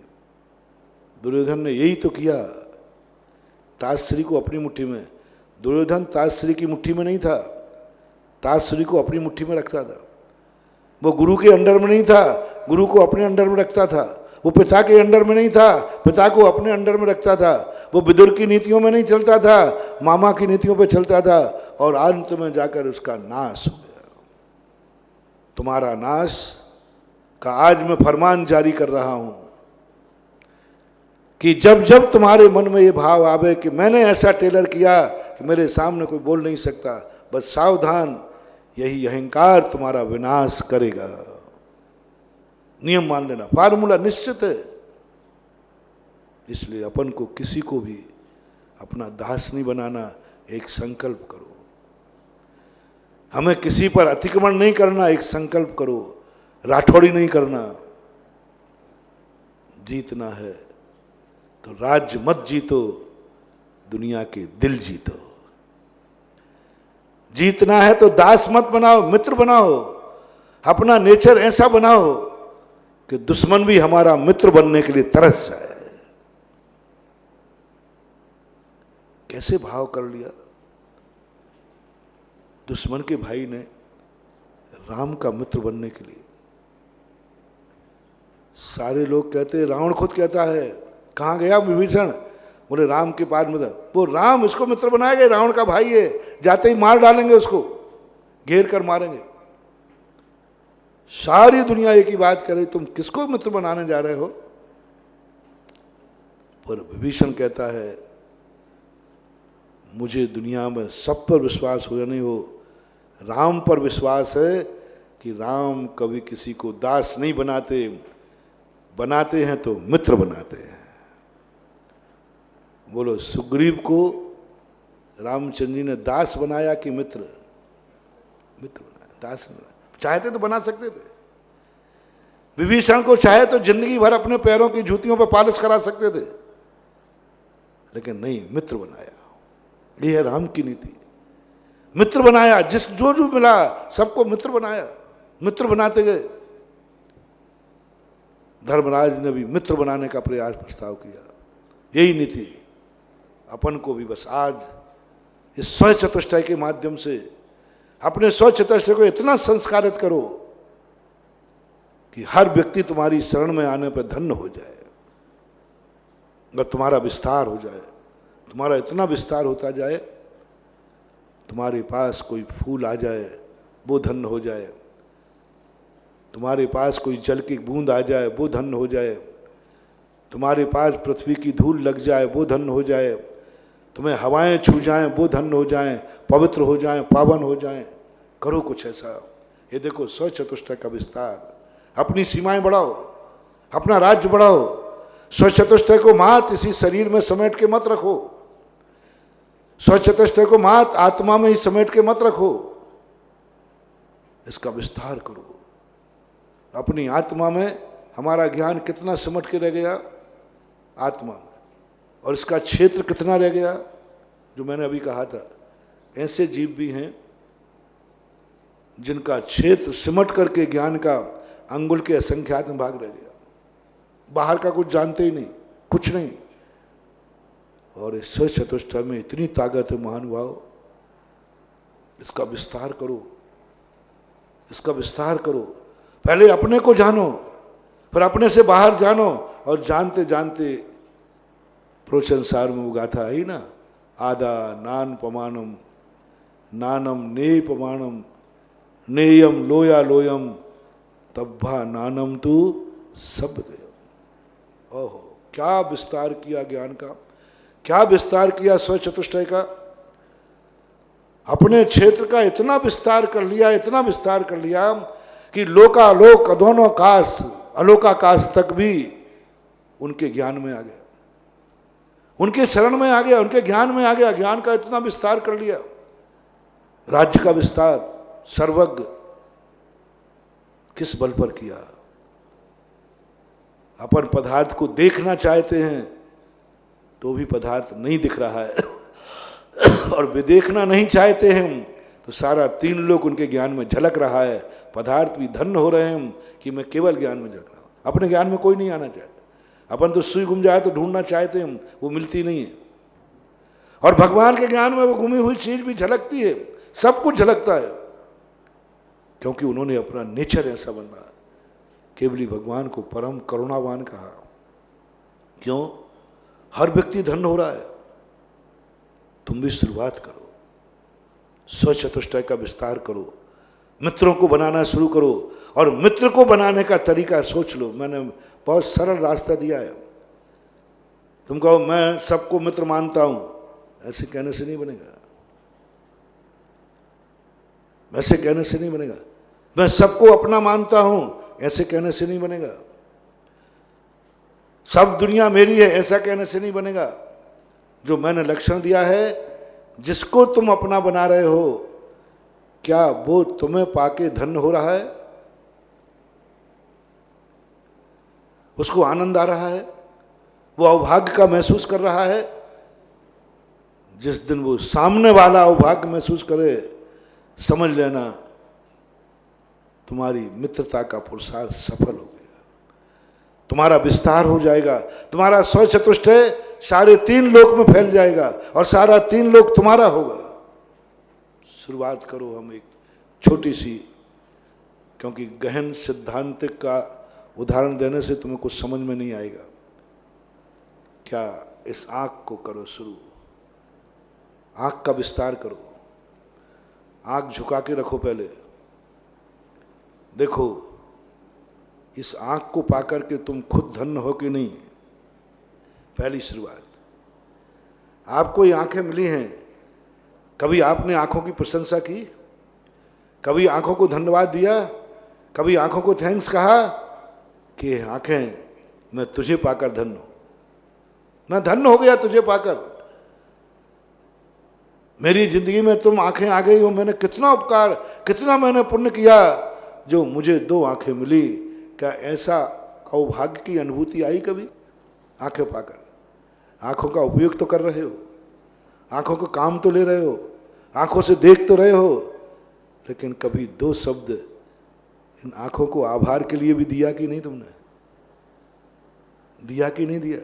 दुर्योधन ने यही तो किया, ताशश्री को अपनी मुट्ठी में। दुर्योधन ताशश्री की मुट्ठी में नहीं था, ताशश्री को अपनी मुट्ठी में रखता था। वो गुरु के अंडर में नहीं था, गुरु को अपने अंडर में रखता था। वो पिता के अंडर में नहीं था, पिता को अपने अंडर में रखता था। वो विदुर की नीतियों में नहीं चलता था, मामा की नीतियों पे चलता था, और अंत में जाकर उसका नाश हो गया। तुम्हारा नाश का आज मैं फरमान जारी कर रहा हूं कि जब जब तुम्हारे मन में ये भाव आवे कि मैंने ऐसा टेलर किया कि मेरे सामने कोई बोल नहीं सकता, बस सावधान, यही अहंकार तुम्हारा विनाश करेगा। नियम मान लेना, फार्मूला निश्चित है। इसलिए अपन को किसी को भी अपना दास नहीं बनाना, एक संकल्प करो। हमें किसी पर अतिक्रमण नहीं करना, एक संकल्प करो। राठौड़ी नहीं करना। जीतना है तो राज्य मत जीतो, दुनिया के दिल जीतो। जीतना है तो दास मत बनाओ, मित्र बनाओ। अपना नेचर ऐसा बनाओ कि दुश्मन भी हमारा मित्र बनने के लिए तरस जाए। कैसे भाव कर लिया। दुश्मन के भाई ने राम का मित्र बनने के लिए, सारे लोग कहते, रावण खुद कहता है, कहाँ गया विभीषण? बोले राम के पास में था। वो राम इसको मित्र बनाएगा, रावण का भाई है, जाते ही मार डालेंगे उसको, घेर कर मारेंगे। सारी दुनिया एक ही बात करे, तुम किसको मित्र बनाने जा रहे हो? पर विभीषण कहता है, मुझे दुनिया में सब पर विश्वास हो या नहीं हो, राम पर विश्वास है कि राम कभी किसी को दास नहीं बनाते, बनाते हैं तो मित्र बनाते हैं। बोलो, सुग्रीव को रामचंद्र जी ने दास बनाया कि मित्र? मित्र बनाया, दास बनाया। चाहते तो बना सकते थे। विभीषण को चाहे तो जिंदगी भर अपने पैरों की जूतियों पर पालिश करा सकते थे, लेकिन नहीं, मित्र बनाया। ये है राम की नीति। मित्र बनाया, जिस जो जो मिला सबको मित्र बनाया, मित्र बनाते गए। धर्मराज ने भी मित्र बनाने का प्रयास प्रस्ताव किया। यही नीति अपन को भी बस आज इस स्व चतुष्टय के माध्यम से अपने स्व चतुष्टय को इतना संस्कारित करो कि हर व्यक्ति तुम्हारी शरण में आने पर धन्य हो जाए। अगर तुम्हारा विस्तार हो जाए, तुम्हारा इतना विस्तार होता जाए, तुम्हारे पास कोई फूल आ जाए वो धन्य हो जाए, तुम्हारे पास कोई जल की बूंद आ जाए वो धन्य हो जाए, तुम्हारे पास पृथ्वी की धूल लग जाए वो धन्य हो जाए, तुम्हें हवाएं छू जाएं वो धन्य हो जाएं, पवित्र हो जाएं, पावन हो जाएं। करो कुछ ऐसा। ये देखो स्व चतुष्टय का विस्तार। अपनी सीमाएं बढ़ाओ, अपना राज्य बढ़ाओ। स्व चतुष्टय को मात इसी शरीर में समेट के मत रखो। स्व चतुष्टय को मात आत्मा में ही समेट के मत रखो। इसका विस्तार करो। अपनी आत्मा में हमारा ज्ञान कितना सिमट के रह गया आत्मा में, और इसका क्षेत्र कितना रह गया। जो मैंने अभी कहा था, ऐसे जीव भी हैं जिनका क्षेत्र सिमट करके ज्ञान का अंगुल के असंख्यात में भाग रह गया। बाहर का कुछ जानते ही नहीं, कुछ नहीं। और इस चतुष्टय में इतनी ताकत है महानुभाव। इसका विस्तार करो, इसका विस्तार करो। पहले अपने को जानो, फिर अपने से बाहर जानो, और जानते जानते प्रवचन सार में वो गाथा है ना, आदा नान पमानम नानम ने पमानम नेयम लोया लोयम तब्भा नानम तू सब गयो। ओहो, क्या विस्तार किया ज्ञान का, क्या विस्तार किया स्व चतुष्टय का। अपने क्षेत्र का इतना विस्तार कर लिया, इतना विस्तार कर लिया कि लोकालोक अधोनो काश अलोकाकाश तक भी उनके ज्ञान में आ गया, उनके शरण में आ गया, उनके ज्ञान में आ गया। ज्ञान का इतना विस्तार कर लिया। राज्य का विस्तार सर्वज्ञ किस बल पर किया। अपन पदार्थ को देखना चाहते हैं तो भी पदार्थ नहीं दिख रहा है और वे देखना नहीं चाहते हैं तो सारा तीन लोग उनके ज्ञान में झलक रहा है। पदार्थ भी धन्य हो रहे हैं कि मैं केवल ज्ञान में झलक रहा हूं। अपने ज्ञान में कोई नहीं आना चाहता। अपन तो सुई गुम जाए तो ढूंढना चाहते हैं, वो मिलती नहीं है। और भगवान के ज्ञान में वो गुमी हुई चीज भी झलकती है, सब कुछ झलकता है, क्योंकि उन्होंने अपना नेचर ऐसा बना। केवली भगवान को परम करुणावान कहा। क्यों? हर व्यक्ति धन्य हो रहा है, तुम भी शुरुआत करो, स्वचतुष्टय का विस्तार करो, मित्रों को बनाना शुरू करो। और मित्र को बनाने का तरीका सोच लो। मैंने बहुत सरल रास्ता दिया है। तुम कहो मैं सबको मित्र मानता हूं, ऐसे कहने से नहीं बनेगा, ऐसे कहने से नहीं बनेगा। मैं सबको अपना मानता हूं, ऐसे कहने से नहीं बनेगा। सब दुनिया मेरी है, ऐसा कहने से नहीं बनेगा। जो मैंने लक्षण दिया है, जिसको तुम अपना बना रहे हो, क्या वो तुम्हें पाके धन्य हो रहा है? उसको आनंद आ रहा है? वो अभाग्य का महसूस कर रहा है? जिस दिन वो सामने वाला अभाग्य महसूस करे, समझ लेना तुम्हारी मित्रता का पुरुषार्थ सफल हो गया, तुम्हारा विस्तार हो जाएगा, तुम्हारा स्वचतुष्टय सारे 3 लोक में फैल जाएगा और सारा 3 लोक तुम्हारा होगा। शुरुआत करो हम एक छोटी सी, क्योंकि गहन सिद्धांतिक का उदाहरण देने से तुम्हें कुछ समझ में नहीं आएगा। क्या इस आंख को करो शुरू, आंख का विस्तार करो, आंख झुका के रखो। पहले देखो इस आंख को पाकर के तुम खुद धन्य हो कि नहीं। पहली शुरुआत, आपको ये आंखें मिली हैं, कभी आपने आंखों की प्रशंसा की? कभी आंखों को धन्यवाद दिया? कभी आंखों को थैंक्स कहा कि आंखें मैं तुझे पाकर धन्य हूं, मैं धन्य हो गया तुझे पाकर, मेरी जिंदगी में तुम आंखें आ गई हो, मैंने कितना उपकार, कितना मैंने पुण्य किया जो मुझे 2 आंखें मिली। क्या ऐसा अभाग्य की अनुभूति आई कभी? आंखें पाकर। आंखों का उपयोग तो कर रहे हो, आंखों का काम तो ले रहे हो, आंखों से देख तो रहे हो, लेकिन कभी 2 शब्द इन आंखों को आभार के लिए भी दिया कि नहीं? तुमने दिया कि नहीं दिया?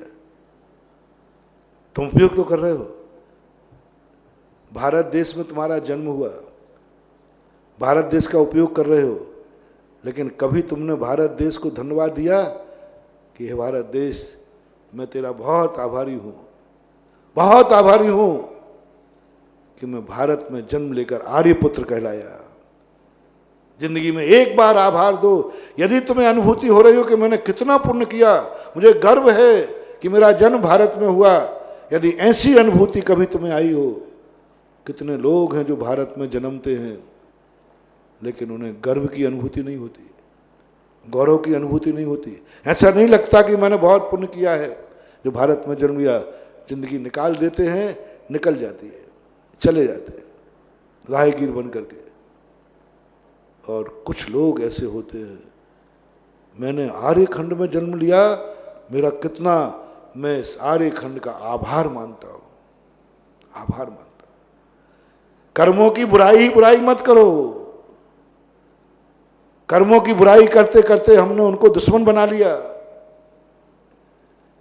तुम उपयोग तो कर रहे हो। भारत देश में तुम्हारा जन्म हुआ, भारत देश का उपयोग कर रहे हो, लेकिन कभी तुमने भारत देश को धन्यवाद दिया कि हे भारत देश, मैं तेरा बहुत आभारी हूं, बहुत आभारी हूं कि मैं भारत में जन्म लेकर आर्यपुत्र कहलाया। जिंदगी में एक बार आभार दो। यदि तुम्हें अनुभूति हो रही हो कि मैंने कितना पुण्य किया, मुझे गर्व है कि मेरा जन्म भारत में हुआ, यदि ऐसी अनुभूति कभी तुम्हें आई हो, कितने लोग हैं जो भारत में जन्मते हैं लेकिन उन्हें गर्व की अनुभूति नहीं होती, गौरव की अनुभूति नहीं होती। ऐसा नहीं लगता कि मैंने बहुत पुण्य किया है। जो भारत में जन्म लिया, जिंदगी निकाल देते हैं, निकल जाती है, चले जाते हैं राहगीर बन करके। और कुछ लोग ऐसे होते हैं, मैंने आर्यखंड में जन्म लिया, मेरा कितना मैं इस आर्यखंड का आभार मानता हूं, आभार मानता हूं। कर्मों की बुराई ही बुराई मत करो। कर्मों की बुराई करते करते हमने उनको दुश्मन बना लिया।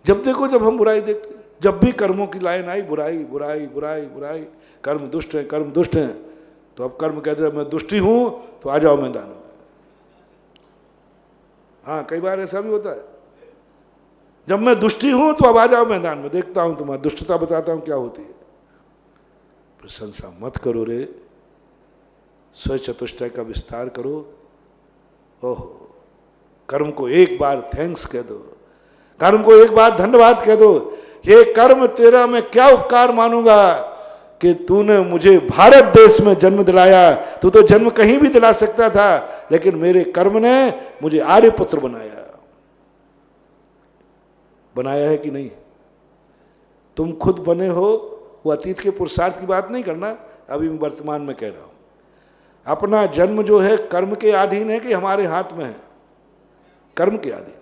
जब देखो, जब हम बुराई देखते, जब भी कर्मों की लाइन आई, बुराई बुराई बुराई बुराई, कर्म दुष्ट है, कर्म दुष्ट है, तो अब कर्म कहते हैं मैं दुष्टी हूं तो आ जाओ मैदान में। हाँ, कई बार ऐसा भी होता है, जब मैं दुष्टी हूं तो अब आ जाओ मैदान में, देखता हूं तुम्हारी दुष्टता, बताता हूं क्या होती है। प्रशंसा मत करो रे, स्वचतुष्टय का विस्तार करो। ओहो, कर्म को एक बार थैंक्स कह दो, कर्म को एक बार धन्यवाद कह दो। ये कर्म तेरा मैं क्या उपकार मानूंगा कि तूने मुझे भारत देश में जन्म दिलाया। तू तो जन्म कहीं भी दिला सकता था, लेकिन मेरे कर्म ने मुझे आर्यपुत्र बनाया। बनाया है कि नहीं? तुम खुद बने हो, वो अतीत के पुरुषार्थ की बात नहीं करना, अभी मैं वर्तमान में कह रहा हूं। अपना जन्म जो है कर्म के अधीन है कि हमारे हाथ में है? कर्म के अधीन।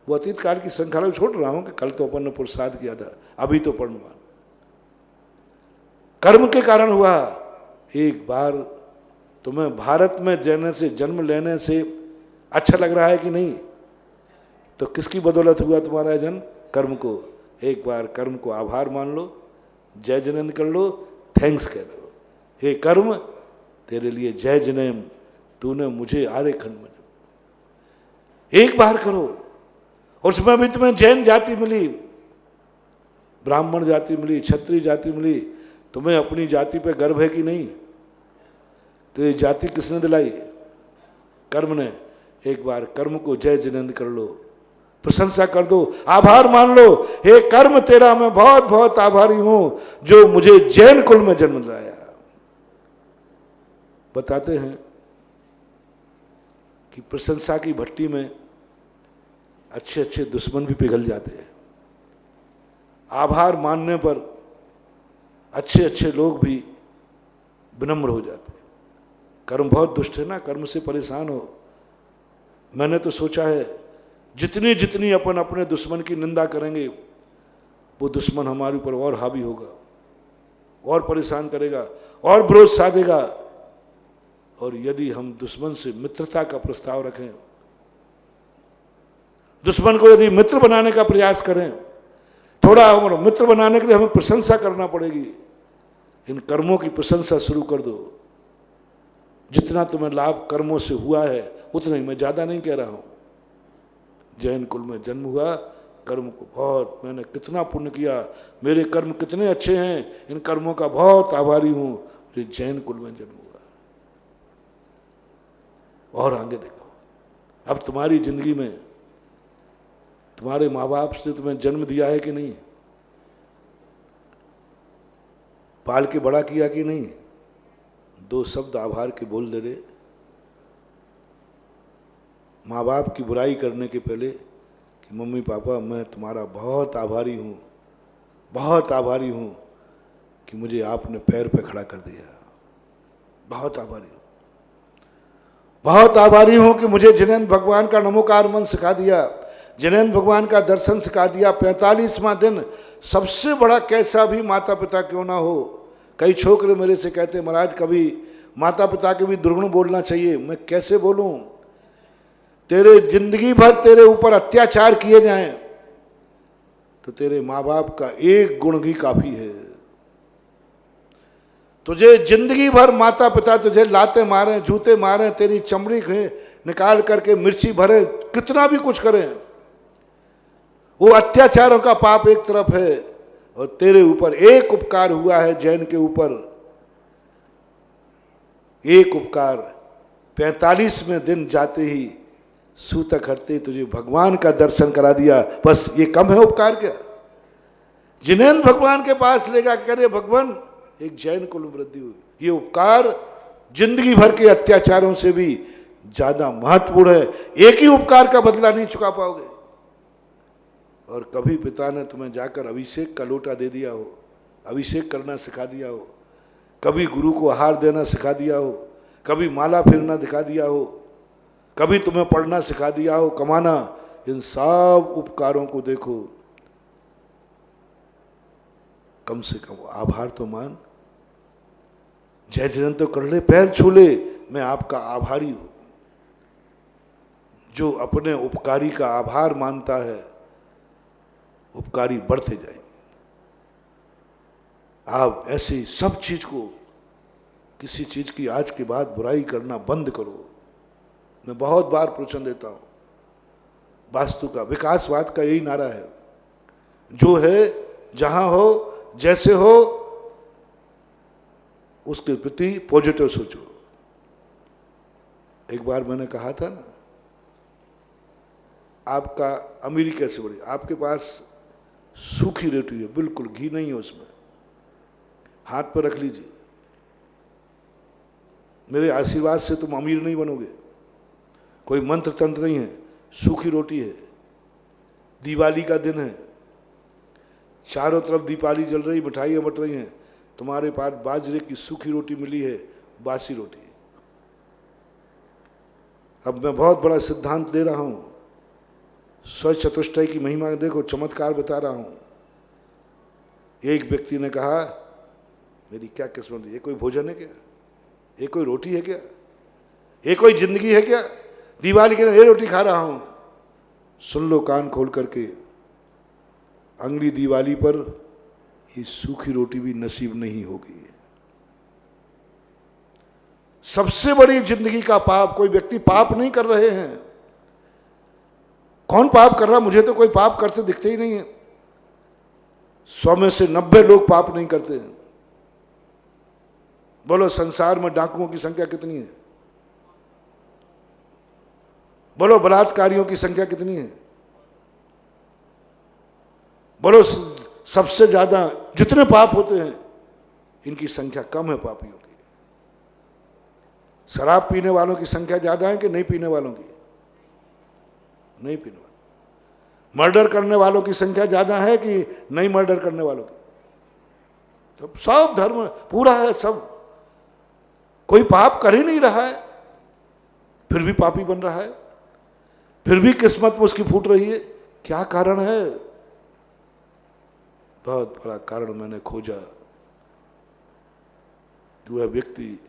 वो अतीत काल की श्रृंखला छोड़ रहा हूं कि कल तो अपन ने पुरुषार्थ किया था, अभी तो पढ़ूंगा। कर्म के कारण हुआ। एक बार तुम्हें भारत में जन्म लेने से अच्छा लग रहा है कि नहीं? तो किसकी बदौलत हुआ तुम्हारा जन्म? कर्म को। एक बार कर्म को आभार मान लो, जय जिनेंद्र कर लो, थैंक्स कह दो, हे कर्म तेरे लिए जय जिनेम, तूने मुझे आर्यखंड में। एक बार करो, उसमें भी तुम्हें जैन जाति मिली, ब्राह्मण जाति मिली, क्षत्रिय जाति मिली, तुम्हें अपनी जाति पे गर्व है कि नहीं? तो ये जाति किसने दिलाई? कर्म ने। एक बार कर्म को जय जिनेंद्र कर लो, प्रशंसा कर दो, आभार मान लो, हे कर्म तेरा मैं बहुत बहुत आभारी हूं जो मुझे जैन कुल में जन्म दिलाया। बताते हैं कि प्रशंसा की भट्टी में अच्छे अच्छे दुश्मन भी पिघल जाते हैं। आभार मानने पर अच्छे अच्छे लोग भी विनम्र हो जाते हैं। कर्म बहुत दुष्ट है ना, कर्म से परेशान हो। मैंने तो सोचा है जितनी जितनी अपन अपने दुश्मन की निंदा करेंगे वो दुश्मन हमारे ऊपर और हावी होगा, और परेशान करेगा, और विरोध साधेगा। और यदि हम दुश्मन से मित्रता का प्रस्ताव रखें, दुश्मन को यदि मित्र बनाने का प्रयास करें, थोड़ा मित्र बनाने के लिए हमें प्रशंसा करना पड़ेगी। इन कर्मों की प्रशंसा शुरू कर दो। जितना तुम्हें लाभ कर्मों से हुआ है उतना ही, मैं ज्यादा नहीं कह रहा हूं। जैन कुल में जन्म हुआ, कर्म को बहुत, मैंने कितना पुण्य किया, मेरे कर्म कितने अच्छे हैं, इन कर्मों का बहुत आभारी हूं जो जैन कुल में जन्म हुआ। और आगे देखो, अब तुम्हारी जिंदगी में तुम्हारे माँ बाप ने तुम्हें जन्म दिया है कि नहीं? पाल के बड़ा किया कि नहीं? दो शब्द आभार के बोल दे रहे। माँ बाप की बुराई करने के पहले कि मम्मी पापा मैं तुम्हारा बहुत आभारी हूँ, बहुत आभारी हूँ कि मुझे आपने पैर पे खड़ा कर दिया। बहुत आभारी हूँ, बहुत आभारी हूँ कि मुझे जिनेंद्र भगवान का नमोकार मंत्र सिखा दिया, जिनेंद्र भगवान का दर्शन सिखा दिया। 45वां दिन सबसे बड़ा कैसा भी माता पिता क्यों ना हो। कई छोकरे मेरे से कहते महाराज कभी माता पिता के भी दुर्गुण बोलना चाहिए। मैं कैसे बोलूं? तेरे जिंदगी भर तेरे ऊपर अत्याचार किए जाएं तो तेरे माँ बाप का एक गुण ही काफी है। तुझे जिंदगी भर माता पिता तुझे लाते मारे, जूते मारे, तेरी चमड़ी निकाल करके मिर्ची भरे, कितना भी कुछ करें, वो अत्याचारों का पाप एक तरफ है, और तेरे ऊपर एक उपकार हुआ है जैन के ऊपर, एक उपकार। 45वें दिन जाते ही सूतक हरते तुझे भगवान का दर्शन करा दिया। बस ये कम है उपकार क्या? जिनेंद्र भगवान के पास लेगा, कह रहे भगवान एक जैन कुल में वृद्धि हुई। ये उपकार जिंदगी भर के अत्याचारों से भी ज्यादा महत्वपूर्ण है। एक ही उपकार का बदला नहीं चुका पाओगे। और कभी पिता ने तुम्हें जाकर अभिषेक का लोटा दे दिया हो, अभिषेक करना सिखा दिया हो, कभी गुरु को आहार देना सिखा दिया हो, कभी माला फेरना दिखा दिया हो, कभी तुम्हें पढ़ना सिखा दिया हो, कमाना, इन सब उपकारों को देखो, कम से कम आभार तो मान। जय जिनेंद्र तो कर ले, पैर छू ले, मैं आपका आभारी हूं। जो अपने उपकारी का आभार मानता है, उपकारी बढ़ते जाएंगे। आप ऐसी सब चीज को, किसी चीज की आज के बाद बुराई करना बंद करो। मैं बहुत बार प्रवचन देता हूं, वास्तु का, विकासवाद का यही नारा है, जो है जहां हो, जैसे हो, उसके प्रति पॉजिटिव सोचो। एक बार मैंने कहा था ना, आपका अमीरी कैसे बढ़ी? आपके पास सूखी रोटी है, बिल्कुल घी नहीं है उसमें, हाथ पर रख लीजिए, मेरे आशीर्वाद से तुम अमीर नहीं बनोगे। कोई मंत्र तंत्र नहीं है, सूखी रोटी है, दिवाली का दिन है, चारों तरफ दीपावली जल रही, मिठाइयाँ बट रही हैं, तुम्हारे पास बाजरे की सूखी रोटी मिली है, बासी रोटी। अब मैं बहुत बड़ा सिद्धांत दे रहा हूं, स्वचतुष्टय की महिमा देखो, चमत्कार बता रहा हूं। एक व्यक्ति ने कहा मेरी क्या किस्मत, ये कोई भोजन है क्या? ये कोई रोटी है क्या? ये कोई जिंदगी है क्या? दिवाली के दिन ये रोटी खा रहा हूं, सुन लो कान खोल करके, अगली दिवाली पर ये सूखी रोटी भी नसीब नहीं होगी। सबसे बड़ी जिंदगी का पाप, कोई व्यक्ति पाप नहीं कर रहे हैं। कौन पाप कर रहा? मुझे तो कोई पाप करते दिखते ही नहीं है। 100 में से 90 लोग पाप नहीं करते हैं। बोलो संसार में डाकुओं की संख्या कितनी है? बोलो बलात्कारियों की संख्या कितनी है? बोलो सबसे ज्यादा जितने पाप होते हैं इनकी संख्या कम है पापियों की। शराब पीने वालों की संख्या ज्यादा है कि नहीं पीने वालों की? नहीं पीने वालों। मर्डर करने वालों की संख्या ज्यादा है कि नहीं मर्डर करने वालों की? तो सब धर्म पूरा है, सब कोई पाप कर ही नहीं रहा है, फिर भी पापी बन रहा है, फिर भी किस्मत में उसकी फूट रही है। क्या कारण है? बहुत बड़ा कारण मैंने खोजा कि वह व्यक्ति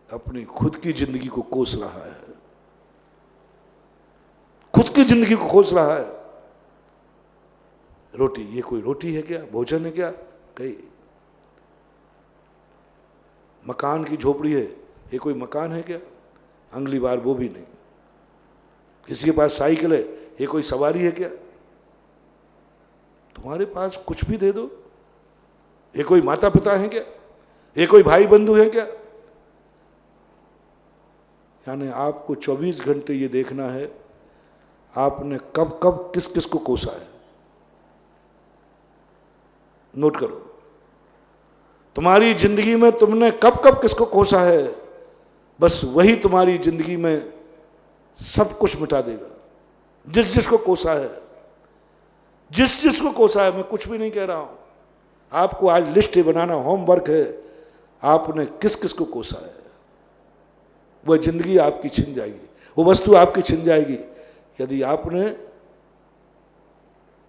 अपनी खुद की जिंदगी को कोस रहा है, खुद की जिंदगी को कोस रहा है। रोटी, ये कोई रोटी है क्या? भोजन है क्या? कहीं मकान की झोपड़ी है, ये कोई मकान है क्या? अगली बार वो भी नहीं। किसी के पास साइकिल है, ये कोई सवारी है क्या? तुम्हारे पास कुछ भी दे दो, ये कोई माता पिता है क्या? ये कोई भाई बंधु है क्या? यानी आपको 24 घंटे ये देखना है आपने कब कब किस किस को कोसा है। नोट करो, तुम्हारी जिंदगी में तुमने कब कब किसको कोसा है, बस वही तुम्हारी जिंदगी में सब कुछ मिटा देगा। जिस जिसको कोसा है, जिस जिसको कोसा है, मैं कुछ भी नहीं कह रहा हूं, आपको आज लिस्ट बनाना होमवर्क है, आपने किस किस को कोसा है। वह जिंदगी आपकी छिन जाएगी, वो वस्तु आपकी छिन जाएगी। यदि आपने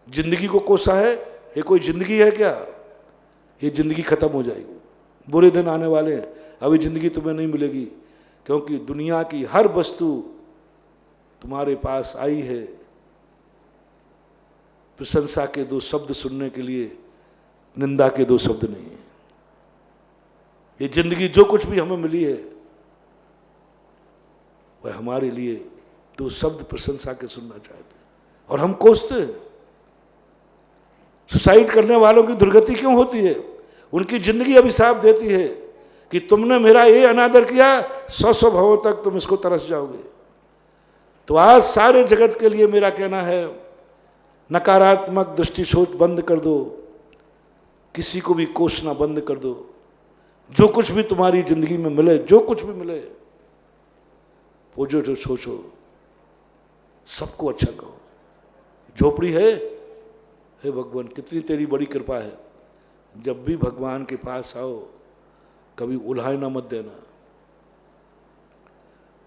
जिंदगी को कोसा है, ये कोई जिंदगी है क्या? ये जिंदगी खत्म हो जाएगी, बुरे दिन आने वाले हैं। अभी जिंदगी तुम्हें नहीं मिलेगी, क्योंकि दुनिया की हर वस्तु तुम्हारे पास आई है प्रशंसा के 2 शब्द सुनने के लिए, निंदा के 2 शब्द नहीं है। ये जिंदगी जो कुछ भी हमें मिली है वह हमारे लिए 2 शब्द प्रशंसा के सुनना चाहते हैं, और हम कोसते हैं। सुसाइड करने वालों की दुर्गति क्यों होती है? उनकी जिंदगी अभिशाप देती है कि तुमने मेरा ये अनादर किया, 100 भवों तक तुम इसको तरस जाओगे। तो आज सारे जगत के लिए मेरा कहना है, नकारात्मक दृष्टि सोच बंद कर दो, किसी को भी कोसना बंद कर दो। जो कुछ भी तुम्हारी जिंदगी में मिले, जो कुछ भी मिले, पॉजिटिव सोचो, सबको अच्छा कहो। झोपड़ी है, हे भगवान कितनी तेरी बड़ी कृपा है, जब भी भगवान के पास आओ कभी उलाहना मत देना।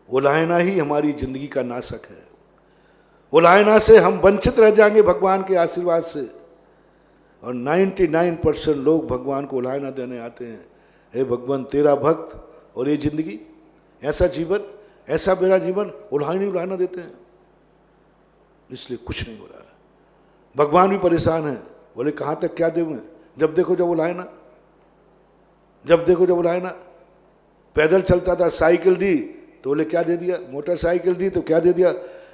उलाहना ही हमारी जिंदगी का नाशक है। उलाहना से हम वंचित रह जाएंगे भगवान के आशीर्वाद से। और 99% लोग भगवान को उलाहना देने आते हैं, हे भगवान तेरा भक्त और ये जिंदगी, ऐसा जीवन, ऐसा मेरा जीवन, उलाहना देते हैं। इसलिए कुछ नहीं हो रहा है। भगवान भी परेशान है, बोले कहाँ तक क्या दे मैं, जब देखो जब उलाहना, जब देखो जब उलाहना। पैदल चलता था, साइकिल दी तो बोले क्या दे दिया, मोटरसाइकिल दी तो क्या दे दिया।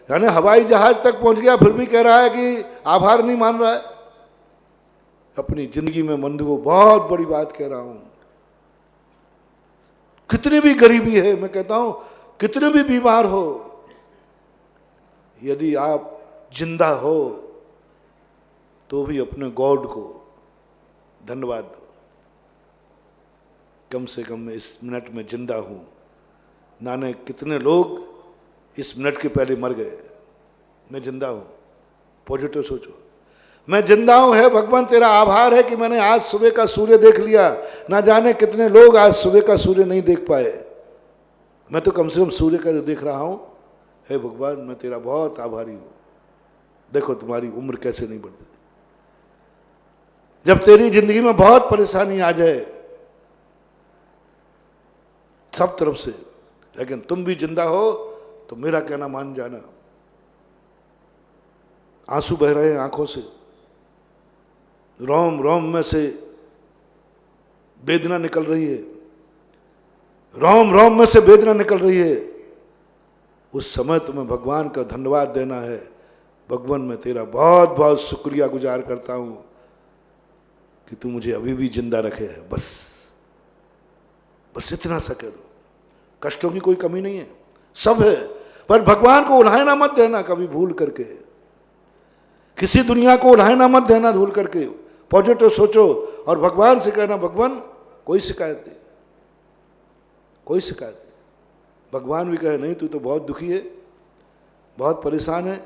यानी हवाई जहाज तक पहुंच गया, फिर भी कह रहा है कि आभार नहीं मान रहा है। अपनी जिंदगी में बंधुओं बहुत बड़ी बात कह रहा हूं, कितनी भी गरीबी है, मैं कहता हूं कितने भी बीमार हो, यदि आप जिंदा हो तो भी अपने गॉड को धन्यवाद दो। कम से कम मैं इस मिनट में जिंदा हूं, नाने कितने लोग इस मिनट के पहले मर गए, मैं जिंदा हूं। पॉजिटिव सोचो, मैं जिंदा हूं, है भगवान तेरा आभार है कि मैंने आज सुबह का सूर्य देख लिया। ना जाने कितने लोग आज सुबह का सूर्य नहीं देख पाए, मैं तो कम से कम सूर्य का देख रहा हूं। हे भगवान मैं तेरा बहुत आभारी हूं। देखो तुम्हारी उम्र कैसे नहीं बढ़ती। जब तेरी जिंदगी में बहुत परेशानी आ जाए सब तरफ से, लेकिन तुम भी जिंदा हो तो मेरा कहना मान जाना, आंसू बह रहे हैं आंखों से, रोम रोम में से वेदना निकल रही है, रोम रोम में से वेदना निकल रही है। उस समय तुम्हें भगवान का धन्यवाद देना है। भगवान मैं तेरा बहुत बहुत शुक्रिया गुजार करता हूं कि तू मुझे अभी भी जिंदा रखे है। बस बस इतना सा कह दो। कष्टों की कोई कमी नहीं है, सब है, पर भगवान को उल्हाना मत देना कभी भूल करके। किसी दुनिया को उल्हाना मत देना भूल करके। पॉजिटिव सोचो और भगवान से कहना, भगवान कोई शिकायत नहीं, कोई शिकायत नहीं। भगवान भी कहे नहीं तू तो बहुत दुखी है, बहुत परेशान है,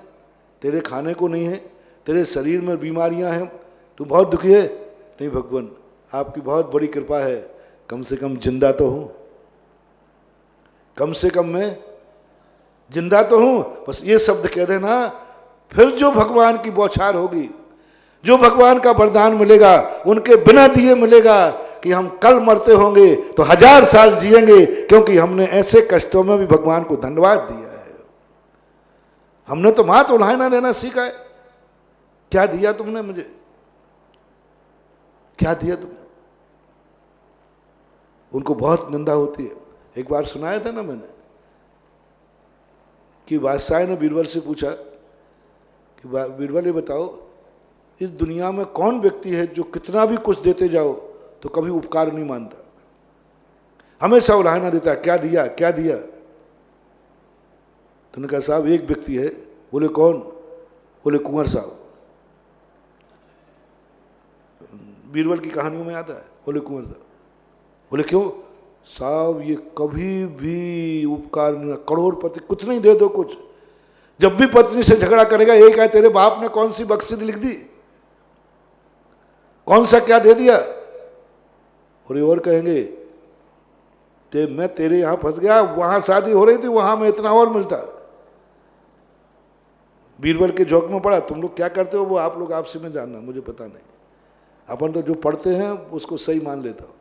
तेरे खाने को नहीं है, तेरे शरीर में बीमारियां हैं, तू बहुत दुखी है। नहीं भगवान, आपकी बहुत बड़ी कृपा है, कम से कम जिंदा तो हूं, कम से कम मैं जिंदा तो हूं। बस ये शब्द कह देना, फिर जो भगवान की बौछार होगी, जो भगवान का वरदान मिलेगा, उनके बिना दिए मिलेगा कि हम कल मरते होंगे तो 1000 साल जिएंगे, क्योंकि हमने ऐसे कष्टों में भी भगवान को धन्यवाद दिया है। हमने तो मात उल्हाना देना सीखा है। क्या दिया तुमने मुझे, क्या दिया तुमने? उनको बहुत निंदा होती है। एक बार सुनाया था ना मैंने कि बादशाह ने बीरबल से पूछा कि बीरबल ये बताओ, इस दुनिया में कौन व्यक्ति है जो कितना भी कुछ देते जाओ तो कभी उपकार नहीं मानता, हमेशा उल्हाना देता है, क्या दिया क्या दिया? तुमने कहा साहब एक व्यक्ति है। बोले कौन? बोले कुंवर साहब। बीरबल की कहानियों में आता है, बोले कुंवर साहब। बोले क्यों? साहब ये कभी भी उपकार नहीं, करोड़पति, कुछ नहीं दे दो कुछ। जब भी पत्नी से झगड़ा करेगा यही कहे तेरे बाप ने कौन सी बख्शीद लिख दी, कौन सा क्या दे दिया। और कहेंगे मैं तेरे यहां फंस गया, वहां शादी हो रही थी, वहां में इतना और मिलता। बीरबल के झोंक में पड़ा। तुम लोग क्या करते हो वो आप लोग आपसे में जानना, मुझे पता नहीं। अपन तो जो पढ़ते हैं उसको सही मान लेता हूं।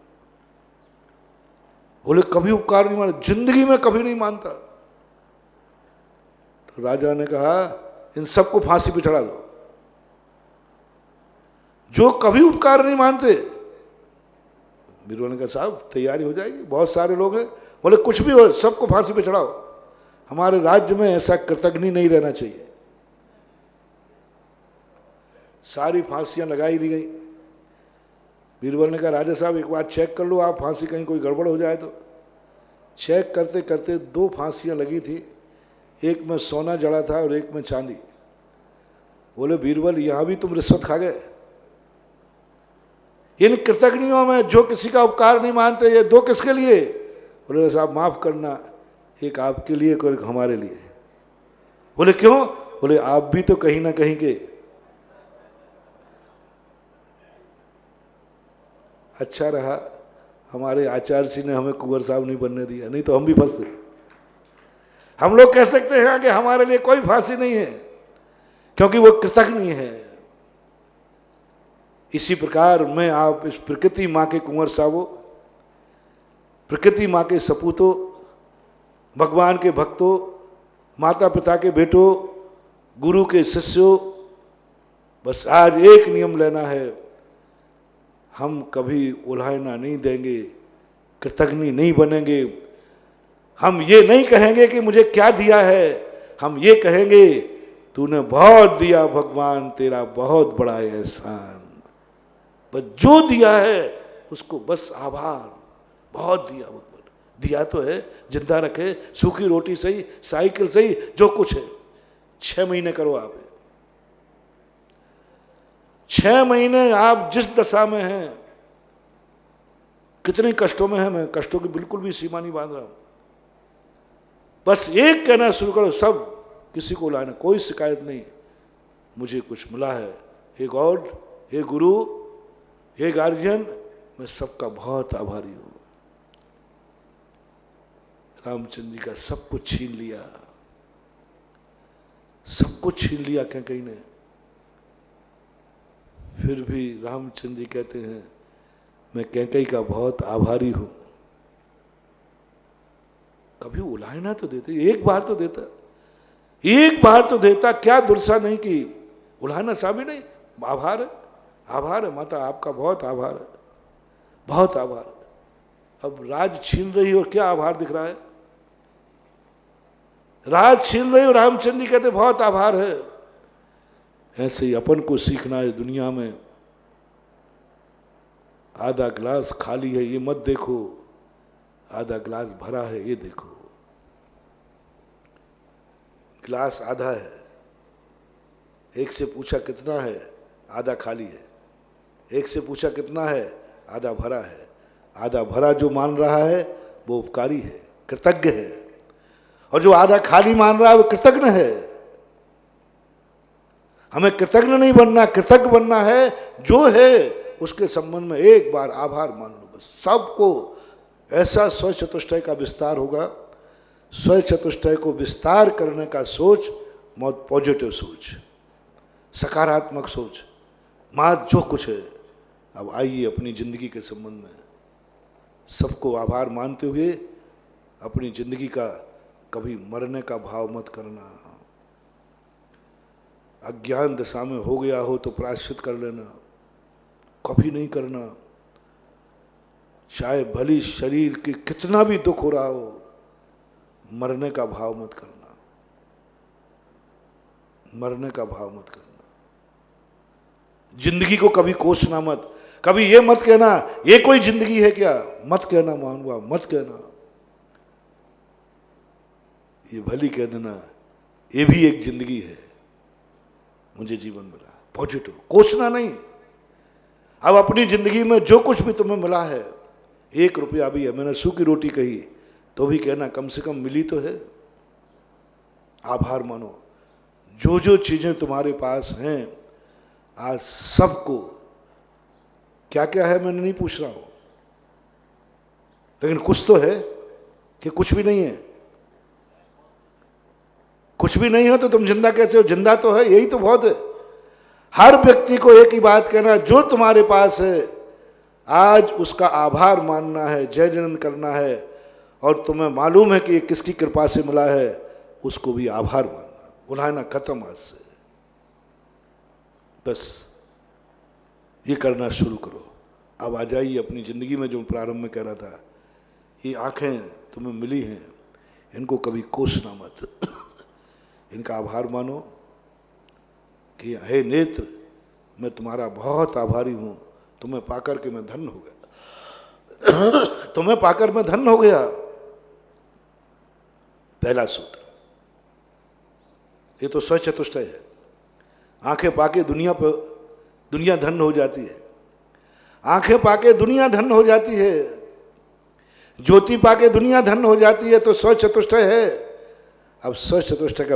बोले कभी उपकार नहीं माना, जिंदगी में कभी नहीं मानता। तो राजा ने कहा इन सबको फांसी पे चढ़ा दो, जो कभी उपकार नहीं मानते। बीरबल ने कहा साहब तैयारी हो जाएगी, बहुत सारे लोग हैं। बोले कुछ भी हो, सबको फांसी पे चढ़ाओ। हमारे राज्य में ऐसा कृतघ्नि नहीं रहना चाहिए। सारी फांसियां लगाई दी गई। बीरबल ने कहा राजा साहब एक बार चेक कर लो आप, फांसी कहीं कोई गड़बड़ हो जाए तो। चेक करते करते 2 फांसियां लगी थी, एक में सोना जड़ा था और एक में चांदी। बोले बीरबल यहां भी तुम रिश्वत खा गए? इन कृतघ्नियों में जो किसी का उपकार नहीं मानते, ये 2 किसके लिए? बोले साहब माफ करना, एक आपके लिए और एक हमारे लिए। बोले क्यों? बोले आप भी तो कहीं ना कहीं के। अच्छा रहा हमारे आचार्य जी ने हमें कुंवर साहब नहीं बनने दिया, नहीं तो हम भी फंसते। हम लोग कह सकते हैं कि हमारे लिए कोई फांसी नहीं है, क्योंकि वो कृतघ्नि है। इसी प्रकार मैं आप इस प्रकृति माँ के कुंवर साहबों, प्रकृति माँ के सपूतों, भगवान के भक्तों, माता पिता के बेटों, गुरु के शिष्यों, बस आज एक नियम लेना है, हम कभी उल्हाना नहीं देंगे, कृतघ्नि नहीं बनेंगे। हम ये नहीं कहेंगे कि मुझे क्या दिया है, हम ये कहेंगे तूने बहुत दिया भगवान, तेरा बहुत बड़ा एहसान। बस जो दिया है उसको बस आभार, बहुत दिया भगवान। दिया तो है, जिंदा रखे, सूखी रोटी सही, साइकिल सही, जो कुछ है। 6 महीने करो आप, 6 महीने आप जिस दशा में हैं, कितने कष्टों में हैं, मैं कष्टों की बिल्कुल भी सीमा नहीं बांध रहा हूं। बस एक कहना शुरू करो, सब किसी को लाना, कोई शिकायत नहीं, मुझे कुछ मिला है। हे गॉड, हे गुरु, हे गार्जियन, मैं सबका बहुत आभारी हूं। रामचंद्र जी का सब कुछ छीन लिया, सब कुछ छीन लिया कैकेयी ने। फिर भी रामचंद्र जी कहते हैं मैं कैकेयी का बहुत आभारी हूं। कभी उलाहना तो देते, एक बार तो देता, एक बार तो देता। क्या दुर्सा नहीं की, उल्हाना स्वामी नहीं, आभार है, आभार है माता, आपका बहुत आभार है, बहुत आभार है। अब राज छीन रही और क्या आभार दिख रहा है? राज छीन रही और रामचंद्र जी कहते बहुत आभार है। ऐसे ही अपन को सीखना है दुनिया में। आधा गिलास खाली है ये मत देखो, आधा गिलास भरा है ये देखो। गिलास आधा है, एक से पूछा कितना है, आधा खाली है। एक से पूछा कितना है, आधा भरा है। आधा भरा जो मान रहा है वो उपकारी है, कृतज्ञ है, और जो आधा खाली मान रहा है वो कृतज्ञ है। हमें कृतज्ञ नहीं बनना, कृतज्ञ बनना है। जो है उसके संबंध में एक बार आभार मान लो बस। सबको ऐसा स्व चतुष्टय का विस्तार होगा। स्व चतुष्टय को विस्तार करने का सोच, बहुत पॉजिटिव सोच, सकारात्मक सोच, माँ जो कुछ है। अब आइए अपनी जिंदगी के संबंध में सबको आभार मानते हुए अपनी जिंदगी का कभी मरने का भाव मत करना। अज्ञान दशा में हो गया हो तो प्रायश्चित कर लेना, कभी नहीं करना। चाहे भली शरीर के कितना भी दुख हो रहा हो, मरने का भाव मत करना, मरने का भाव मत करना। जिंदगी को कभी कोसना मत, कभी ये मत कहना ये कोई जिंदगी है क्या, मत कहना मानवा, मत कहना। ये भली कह देना ये भी एक जिंदगी है, मुझे जीवन मिला। पॉजिटिव, कोसना नहीं। अब अपनी जिंदगी में जो कुछ भी तुम्हें मिला है, 1 रुपया भी है, मैंने सूखी रोटी कही तो भी कहना कम से कम मिली तो है। आभार मानो। जो जो चीजें तुम्हारे पास हैं आज सबको, क्या क्या है मैंने नहीं पूछ रहा हूं, लेकिन कुछ तो है कि कुछ भी नहीं है। कुछ भी नहीं हो तो तुम जिंदा कैसे हो? जिंदा तो है, यही तो बहुत है। हर व्यक्ति को एक ही बात कहना, जो तुम्हारे पास है आज उसका आभार मानना है, जय जयंत करना है, और तुम्हें मालूम है कि ये किसकी कृपा से मिला है, उसको भी आभार मानना। उल्हाना खत्म आज से। बस ये करना शुरू करो। अब आ जाइए अपनी ज़िंदगी में, जो प्रारंभ में कह रहा था, ये आँखें तुम्हें मिली हैं, इनको कभी कोसना मत। इनका आभार मानो कि हे नेत्र, मैं तुम्हारा बहुत आभारी हूँ, तुम्हें पाकर के मैं धन्य हो गया। तुम्हें पाकर मैं धन्य हो गया। पहला सूत्र ये तो स्व चतुष्टय है। आंखें पाके दुनिया धन्य हो जाती है। आंखें पाके दुनिया धन्य हो जाती है। ज्योति पाके दुनिया धन्य हो जाती है, तो स्व चतुष्टय है। अब स्व चतुष्टय का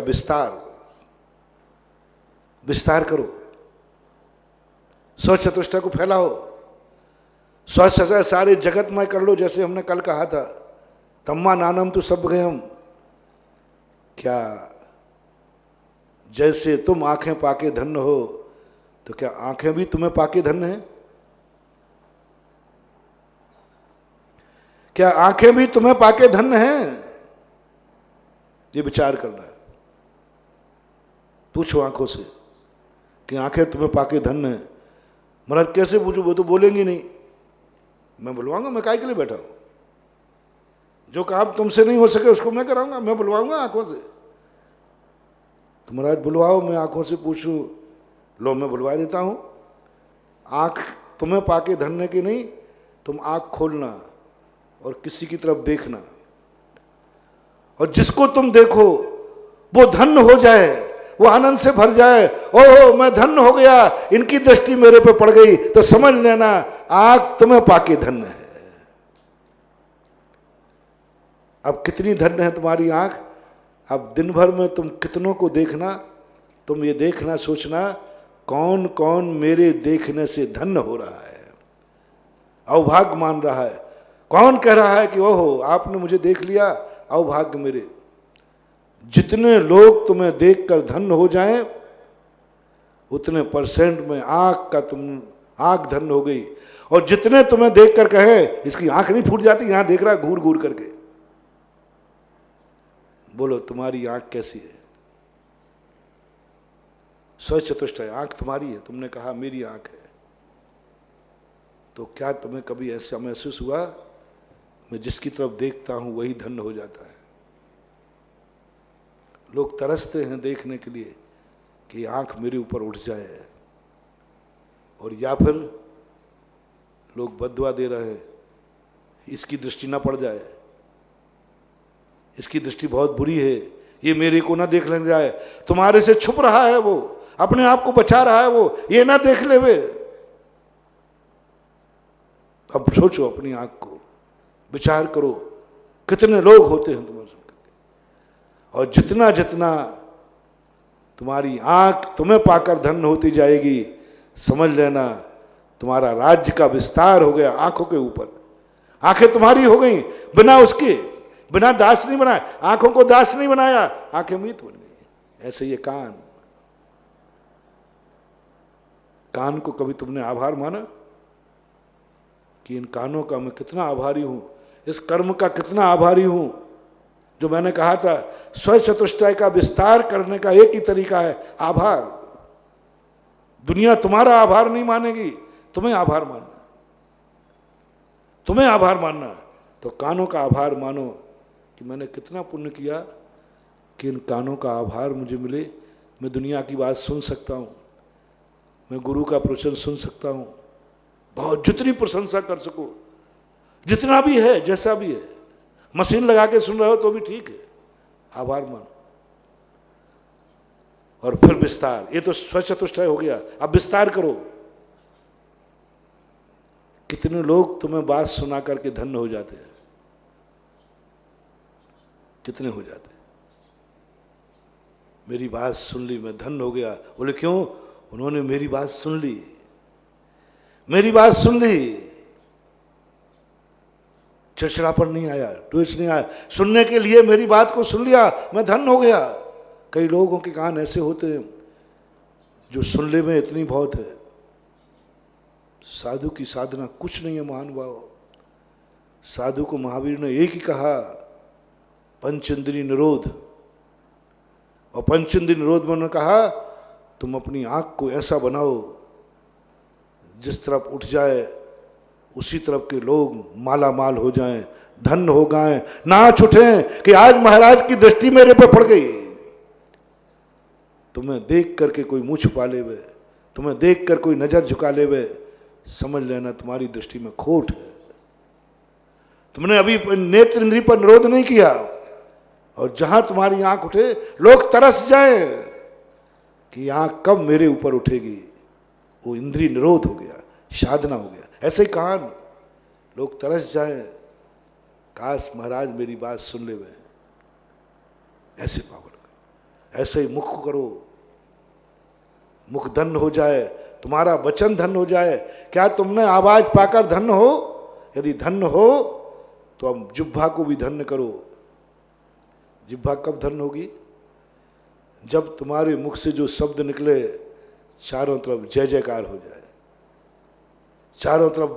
विस्तार करो, स्व चतुष्टय को फैलाओ, स्व चतुष्टय सारे जगत में कर लो। जैसे हमने कल कहा था, तम्मा नानम तो सब गए हम। क्या जैसे तुम आंखें पाके धन्य हो, तो क्या आंखें भी तुम्हें पाके धन्य हैं? क्या आंखें भी तुम्हें पाके धन्य हैं? ये विचार करना है। पूछो आंखों से कि आंखें तुम्हें पाके धन्य हैं। महाराज कैसे पूछूं, वो तो बोलेंगी नहीं। मैं बुलवाऊंगा, मैं काहे के लिए बैठा हूं? जो काम तुमसे नहीं हो सके उसको मैं कराऊंगा, मैं बुलवाऊंगा आंखों से। तो महाराज बुलवाओ, मैं आंखों से पूछूं, लो मैं बुलवा देता हूं। आंख तुम्हें पाके धन्य की नहीं, तुम आंख खोलना और किसी की तरफ देखना, और जिसको तुम देखो वो धन्य हो जाए, वो आनंद से भर जाए। ओह मैं धन्य हो गया, इनकी दृष्टि मेरे पे पड़ गई, तो समझ लेना आंख तुम्हें पाके धन्य है। अब कितनी धन्य है तुम्हारी आंख? अब दिन भर में तुम कितनों को देखना, तुम ये देखना, सोचना कौन कौन मेरे देखने से धन्य हो रहा है, अवभाग्य मान रहा है। कौन कह रहा है कि ओहो आपने मुझे देख लिया, अवभाग्य मेरे। जितने लोग तुम्हें देखकर धन्य हो जाएं, उतने % में आंख धन्य हो गई। और जितने तुम्हें देखकर कहे इसकी आंख नहीं फूट जाती, यहां देख रहा है घूर घूर करके, बोलो तुम्हारी आंख कैसी है? स्वचतुष्टय, आंख तुम्हारी है, तुमने कहा मेरी आंख है, तो क्या तुम्हें कभी ऐसा महसूस हुआ मैं जिसकी तरफ देखता हूं वही धन्य हो जाता है? लोग तरसते हैं देखने के लिए कि आंख मेरे ऊपर उठ जाए, और या फिर लोग बद्दुआ दे रहे हैं इसकी दृष्टि ना पड़ जाए, इसकी दृष्टि बहुत बुरी है, ये मेरे को ना देख लेने जाए, तुम्हारे से छुप रहा है वो, अपने आप को बचा रहा है वो, ये ना देख ले वे। अब सोचो अपनी आंख को, विचार करो कितने लोग होते हैं तुम्हारे, और जितना जितना तुम्हारी आंख तुम्हें पाकर धन्य होती जाएगी, समझ लेना तुम्हारा राज्य का विस्तार हो गया आंखों के ऊपर। आंखें तुम्हारी हो गई, बिना उसके, बिना दास नहीं बनाया, आंखों को दास नहीं बनाया, आंखें मीत बन गई। ऐसे ये कान, कान को कभी तुमने आभार माना कि इन कानों का मैं कितना आभारी हूं, इस कर्म का कितना आभारी हूं? जो मैंने कहा था स्वचतुष्टय का विस्तार करने का एक ही तरीका है आभार। दुनिया तुम्हारा आभार नहीं मानेगी, तुम्हें आभार मानना, तुम्हें आभार मानना। तो कानों का आभार मानो कि मैंने कितना पुण्य किया कि इन कानों का आभार मुझे मिले, मैं दुनिया की बात सुन सकता हूँ, मैं गुरु का प्रवचन सुन सकता हूँ, बहुत जितनी प्रशंसा कर सको, जितना भी है, जैसा भी है, मशीन लगा के सुन रहे हो तो भी ठीक है, आभार मानो। और फिर विस्तार, ये तो स्वचतुष्टय हो गया, अब विस्तार करो। कितने लोग तुम्हें बात सुना करके धन्य हो जाते हैं, कितने हो जाते हैं? मेरी बात सुन ली, मैं धन्य हो गया। बोले क्यों? उन्होंने मेरी बात सुन ली, मेरी बात सुन ली, चिड़चिड़ापन नहीं आया, ट्विस्ट नहीं आया, सुनने के लिए मेरी बात को सुन लिया, मैं धन्य हो गया। कई लोगों के कान ऐसे होते हैं जो सुनने में इतनी बहुत है, साधु की साधना कुछ नहीं है महानुभाव। साधु को महावीर ने एक ही कहा, पंचेंद्रिय निरोध, और पंचेंद्रिय निरोध में उन्होंने कहा तुम अपनी आंख को ऐसा बनाओ जिस तरफ उठ जाए उसी तरफ के लोग माला माल हो जाएं, धन्य हो गए, नाच उठें कि आज महाराज की दृष्टि मेरे पे पड़ गई। तुम्हें देख करके कोई मुंह छुपा लेवे, तुम्हें देख कर कोई नजर झुका लेवे, समझ लेना तुम्हारी दृष्टि में खोट है। तुमने अभी नेत्र इंद्रिय पर निरोध नहीं किया, और जहां तुम्हारी आंख उठे लोग तरस जाएं कि आंख कब मेरे ऊपर उठेगी, वो इंद्रिय निरोध हो गया, साधना हो गया। ऐसे ही कान, लोग तरस जाएं, काश महाराज मेरी बात सुन ले वे, ऐसे पावन, ऐसे ही मुख करो, मुख धन्य हो जाए, तुम्हारा वचन धन्य हो जाए। क्या तुमने आवाज पाकर धन्य हो? यदि धन्य हो तो अब जिह्वा को भी धन्य करो। जिह्वा कब धन्य होगी? जब तुम्हारे मुख से जो शब्द निकले चारों तरफ जय जयकार हो जाए, चारों तरफ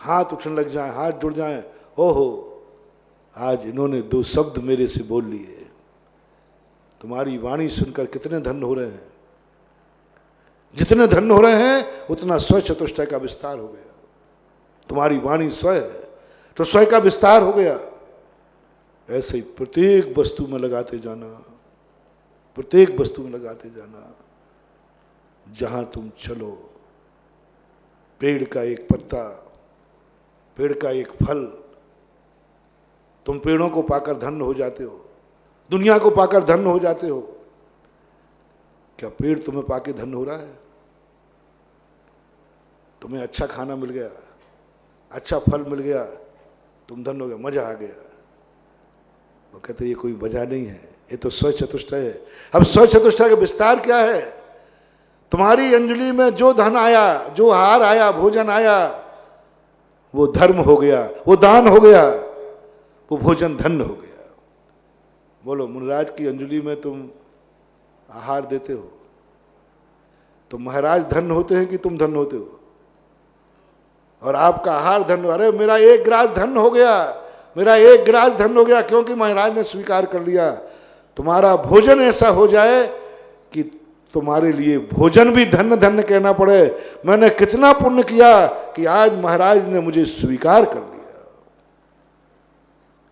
हाथ उठने लग जाए, हाथ जुड़ जाए, ओहो आज इन्होंने दो शब्द मेरे से बोल लिए। तुम्हारी वाणी सुनकर कितने धन्य हो रहे हैं। जितने धन्य हो रहे हैं उतना स्वचतुष्टय का विस्तार हो गया। तुम्हारी वाणी स्वय है तो स्वय का विस्तार हो गया। ऐसे ही प्रत्येक वस्तु में लगाते जाना, प्रत्येक वस्तु में लगाते जाना। जहां तुम चलो, पेड़ का एक पत्ता, पेड़ का एक फल, तुम पेड़ों को पाकर धन्य हो जाते हो, दुनिया को पाकर धन्य हो जाते हो। क्या पेड़ तुम्हें पाके धन्य हो रहा है? तुम्हें अच्छा खाना मिल गया, अच्छा फल मिल गया, तुम धन्य हो गए, मजा आ गया। वो कहते ये कोई वजह नहीं है, ये तो स्वचतुष्टय है। अब स्वचतुष्टय का विस्तार क्या है? तुम्हारी अंजलि में जो धन आया, जो हार आया, भोजन आया, वो धर्म हो गया, वो दान हो गया, वो भोजन धन्य हो गया। बोलो, मुनिराज की अंजलि में तुम आहार देते हो तो महाराज धन्य होते हैं कि तुम धन्य होते हो? और आपका आहार धन्य, अरे मेरा एक गिलास धन्य हो गया, मेरा एक गिलास धन्य हो गया, क्योंकि महाराज ने स्वीकार कर लिया। तुम्हारा भोजन ऐसा हो जाए कि तुम्हारे लिए भोजन भी धन्य धन्य कहना पड़े। मैंने कितना पुण्य किया कि आज महाराज ने मुझे स्वीकार कर लिया,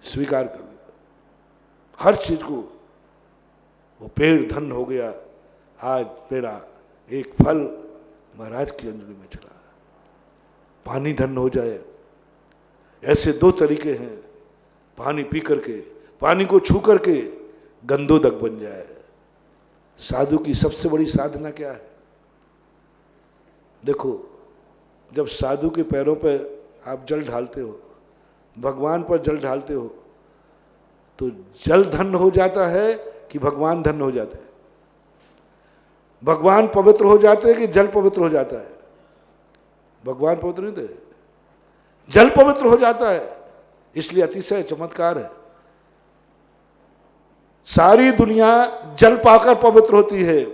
स्वीकार कर लिया हर चीज को। वो पेड़ धन्य हो गया, आज मेरा एक फल महाराज की अंजलि में चला। पानी धन्य हो जाए, ऐसे दो तरीके हैं, पानी पी करके, पानी को छू करके गंधोदक बन जाए। साधु की सबसे बड़ी साधना क्या है? देखो, जब साधु के पैरों पे आप जल ढालते हो, भगवान पर जल ढालते हो, तो जल धन्य हो जाता है कि भगवान धन्य हो जाते हैं? भगवान पवित्र हो जाते हैं कि जल पवित्र हो जाता है? भगवान पवित्र नहीं थे, जल पवित्र हो जाता है। इसलिए अतिशय चमत्कार है, सारी दुनिया जल पाकर पवित्र होती है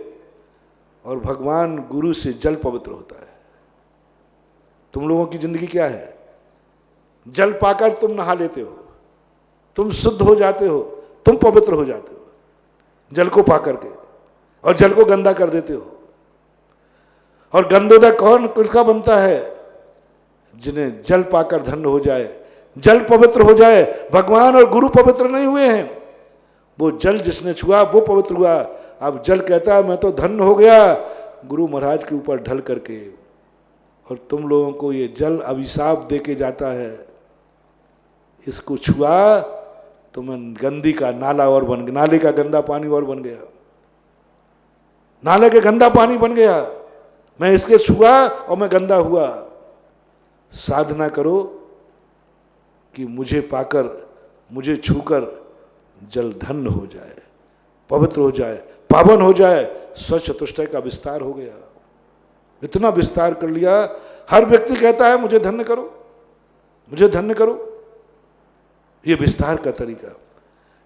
और भगवान गुरु से जल पवित्र होता है। तुम लोगों की जिंदगी क्या है? जल पाकर तुम नहा लेते हो, तुम शुद्ध हो जाते हो, तुम पवित्र हो जाते हो जल को पाकर के, और जल को गंदा कर देते हो। और गंदोदक कौन किसका बनता है? जिन्हें जल पाकर धन्य हो जाए, जल पवित्र हो जाए। भगवान और गुरु पवित्र नहीं हुए हैं, वो जल जिसने छुआ वो पवित्र हुआ। अब जल कहता है मैं तो धन्य हो गया गुरु महाराज के ऊपर ढल करके, और तुम लोगों को ये जल अभिशाप दे के जाता है। इसको छुआ तो मैं गंदी का नाला और बन गया, नाले का गंदा पानी और बन गया, नाले के गंदा पानी बन गया। मैं इसके छुआ और मैं गंदा हुआ। साधना करो कि मुझे पाकर, मुझे छूकर जल धन्य हो जाए, पवित्र हो जाए, पावन हो जाए। स्वचतुष्टय का विस्तार हो गया, इतना विस्तार कर लिया। हर व्यक्ति कहता है मुझे धन्य करो, मुझे धन्य करो। ये विस्तार का तरीका।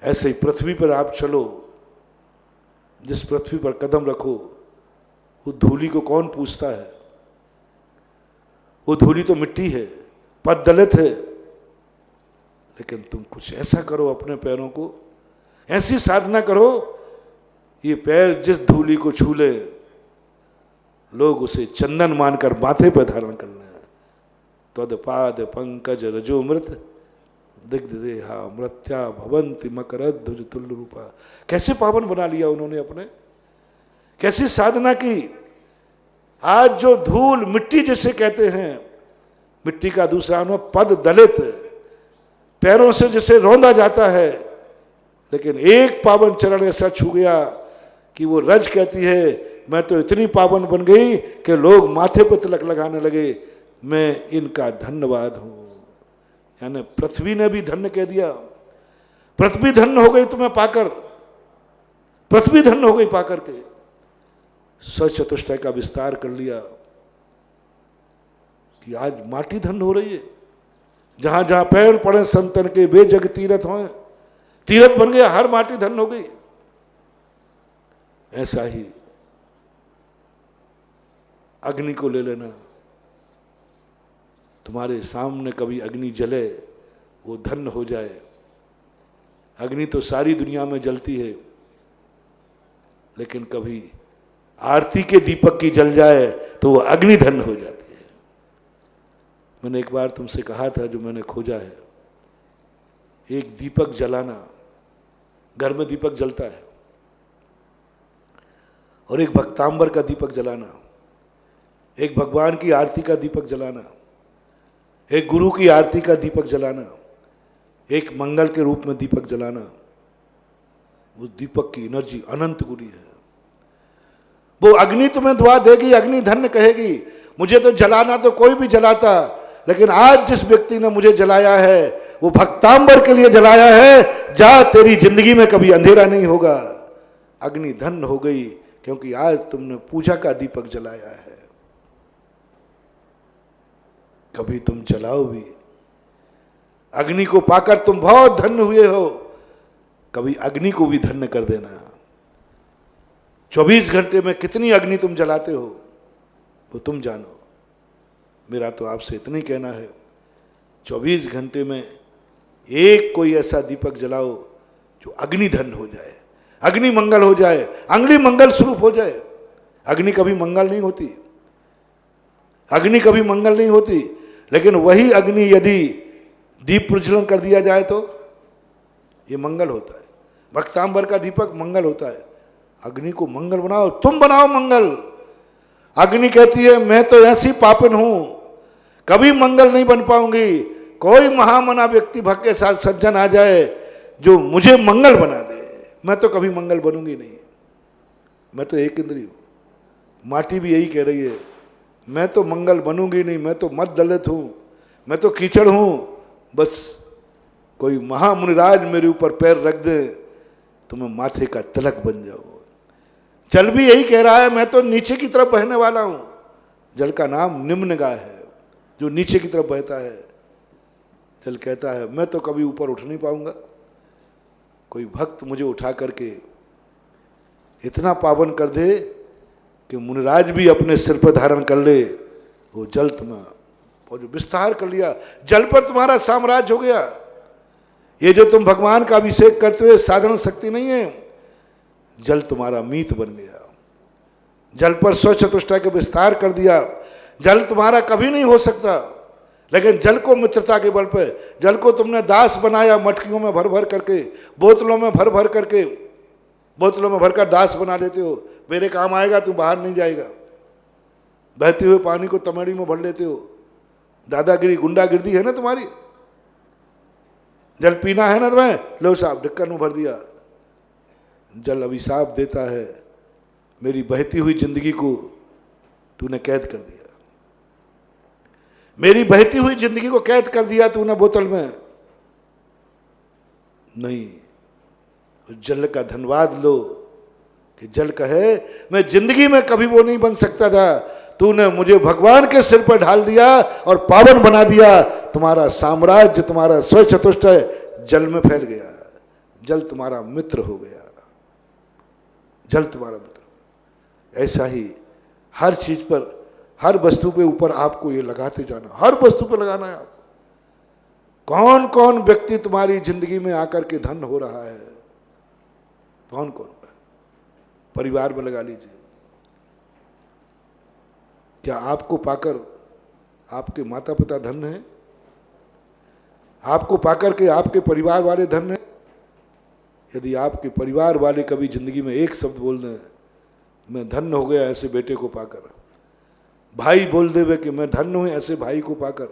ऐसे ही पृथ्वी पर आप चलो, जिस पृथ्वी पर कदम रखो, वो धूली को कौन पूछता है? वो धूली तो मिट्टी है, पद दलित है। लेकिन तुम कुछ ऐसा करो, अपने पैरों को ऐसी साधना करो, ये पैर जिस धूली को छू ले, लोग उसे चंदन मानकर माथे पर धारण कर लें। त्वदपाद पंकज रजोमृत दिग्ध देहा मृत्या भवंति मकरध्वज तुल्य रूपा। कैसे पावन बना लिया उन्होंने अपने, कैसी साधना की। आज जो धूल मिट्टी जिसे कहते हैं, मिट्टी का दूसरा नाम पद दलित, पैरों से जिसे रौंदा जाता है, लेकिन एक पावन चरण ऐसा छू गया कि वो रज कहती है मैं तो इतनी पावन बन गई कि लोग माथे पर तिलक लगाने लगे, मैं इनका धन्यवाद हूं। यानी पृथ्वी ने भी धन्य कह दिया। पृथ्वी धन्य हो गई तुम्हें पाकर, पृथ्वी धन्य हो गई पाकर के। स्वचतुष्टय का विस्तार कर लिया कि आज माटी धन्य हो रही है। जहां जहां पैर पड़े संतन के वे जग तीरथ हो, तीरथ बन गया, हर माटी धन्य हो गई। ऐसा ही अग्नि को ले लेना, तुम्हारे सामने कभी अग्नि जले, वो धन्य हो जाए। अग्नि तो सारी दुनिया में जलती है, लेकिन कभी आरती के दीपक की जल जाए तो वो अग्नि धन्य हो जाती है। मैंने एक बार तुमसे कहा था, जो मैंने खोजा है, एक दीपक जलाना, घर में दीपक जलता है, और एक भक्तांबर का दीपक जलाना, एक भगवान की आरती का दीपक जलाना, एक गुरु की आरती का दीपक जलाना, एक मंगल के रूप में दीपक जलाना। वो दीपक की एनर्जी अनंत गुनी है। वो अग्नि तुम्हें दुआ देगी, अग्नि धन्य कहेगी। मुझे तो जलाना तो कोई भी जलाता, लेकिन आज जिस व्यक्ति ने मुझे जलाया है वो भक्तांबर के लिए जलाया है। जा, तेरी जिंदगी में कभी अंधेरा नहीं होगा। अग्नि धन्य हो गई क्योंकि आज तुमने पूजा का दीपक जलाया है। कभी तुम जलाओ भी, अग्नि को पाकर तुम बहुत धन्य हुए हो, कभी अग्नि को भी धन्य कर देना। 24 घंटे में कितनी अग्नि तुम जलाते हो वो तुम जानो। मेरा तो आपसे इतना ही कहना है, 24 घंटे में एक कोई ऐसा दीपक जलाओ जो अग्नि धन्य हो जाए, अग्नि मंगल हो जाए, अग्नि मंगल स्वरूप हो जाए। अग्नि कभी मंगल नहीं होती, अग्नि कभी मंगल नहीं होती। लेकिन वही अग्नि यदि दीप प्रज्वलन कर दिया जाए तो ये मंगल होता है। भक्तांबर का दीपक मंगल होता है। अग्नि को मंगल बनाओ, तुम बनाओ मंगल। अग्नि कहती है मैं तो ऐसी पापिन हूं, कभी मंगल नहीं बन पाऊंगी। कोई महामना व्यक्ति भक्त के साथ सज्जन आ जाए जो मुझे मंगल बना दे, मैं तो कभी मंगल बनूंगी नहीं। मैं तो एक इंद्रिय हूं। माटी भी यही कह रही है, मैं तो मंगल बनूंगी नहीं, मैं तो मत दलित हूं, मैं तो कीचड़ हूं। बस कोई महामुनिराज मेरे ऊपर पैर रख दे तो मैं माथे का तिलक बन जाऊं। जल भी यही कह रहा है, मैं तो नीचे की तरफ बहने वाला हूं। जल का नाम निम्नगाह है, जो नीचे की तरफ बहता है। जल कहता है मैं तो कभी ऊपर उठ नहीं पाऊंगा। कोई भक्त मुझे उठा करके इतना पावन कर दे कि मुनिराज भी अपने सिर पर धारण कर ले, वो जल तुम्हें और जो विस्तार कर लिया, जल पर तुम्हारा साम्राज्य हो गया। ये जो तुम भगवान का अभिषेक करते हो साधारण शक्ति नहीं है, जल तुम्हारा मीत बन गया। जल पर स्वचतुष्टय के विस्तार कर दिया। जल तुम्हारा कभी नहीं हो सकता, लेकिन जल को मित्रता के बल पे, जल को तुमने दास बनाया। मटकियों में भर भर करके, बोतलों में भर भर करके, बोतलों में भरकर दास बना लेते हो। मेरे काम आएगा, तू बाहर नहीं जाएगा। बहते हुए पानी को तमेड़ी में भर लेते हो। दादागिरी गुंडागिर्दी है ना तुम्हारी। जल पीना है ना तुम्हें, लो साहब ढक्कन में भर दिया। जल अभिशाप देता है, मेरी बहती हुई जिंदगी को तूने कैद कर दिया, मेरी बहती हुई जिंदगी को कैद कर दिया तूने बोतल में। नहीं, जल का धन्यवाद लो कि जल कहे मैं जिंदगी में कभी वो नहीं बन सकता था, तूने मुझे भगवान के सिर पर ढाल दिया और पावन बना दिया। तुम्हारा साम्राज्य, तुम्हारा स्वचतुष्टय जल में फैल गया। जल तुम्हारा मित्र हो गया, जल तुम्हारा मित्र। ऐसा ही हर चीज पर, हर वस्तु पे ऊपर आपको ये लगाते जाना, हर वस्तु पे लगाना है आपको। कौन कौन व्यक्ति तुम्हारी जिंदगी में आकर के धन हो रहा है, कौन कौन हो रहा है? परिवार में लगा लीजिए। क्या आपको पाकर आपके माता पिता धन है? आपको पाकर के आपके परिवार वाले धन है? यदि आपके परिवार वाले कभी जिंदगी में एक शब्द बोल दें, मैं धन्य हो गया ऐसे बेटे को पाकर, भाई बोल देवे कि मैं धन्य हूं ऐसे भाई को पाकर,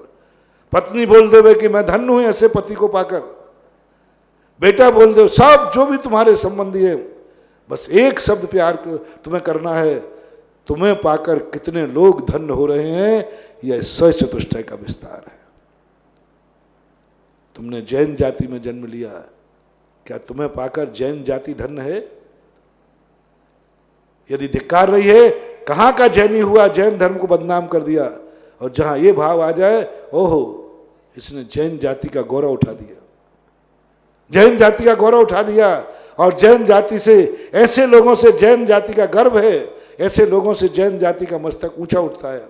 पत्नी बोल देवे कि मैं धन्य हूं ऐसे पति को पाकर, बेटा बोल दे, सब जो भी तुम्हारे संबंधी है, बस एक शब्द प्यार तुम्हें करना है। तुम्हें पाकर कितने लोग धन्य हो रहे हैं, यह स्वचतुष्टय का विस्तार है। तुमने जैन जाति में जन्म लिया, क्या तुम्हें पाकर जैन जाति धन्य है? यदि धिक्कार रही है, कहां का जैनी हुआ, जैन धर्म को बदनाम कर दिया। और जहां ये भाव आ जाए, ओहो इसने जैन जाति का गौरव उठा दिया, जैन जाति का गौरव उठा दिया। और जैन जाति से, ऐसे लोगों से जैन जाति का गर्व है, ऐसे लोगों से जैन जाति का मस्तक ऊंचा उठता है।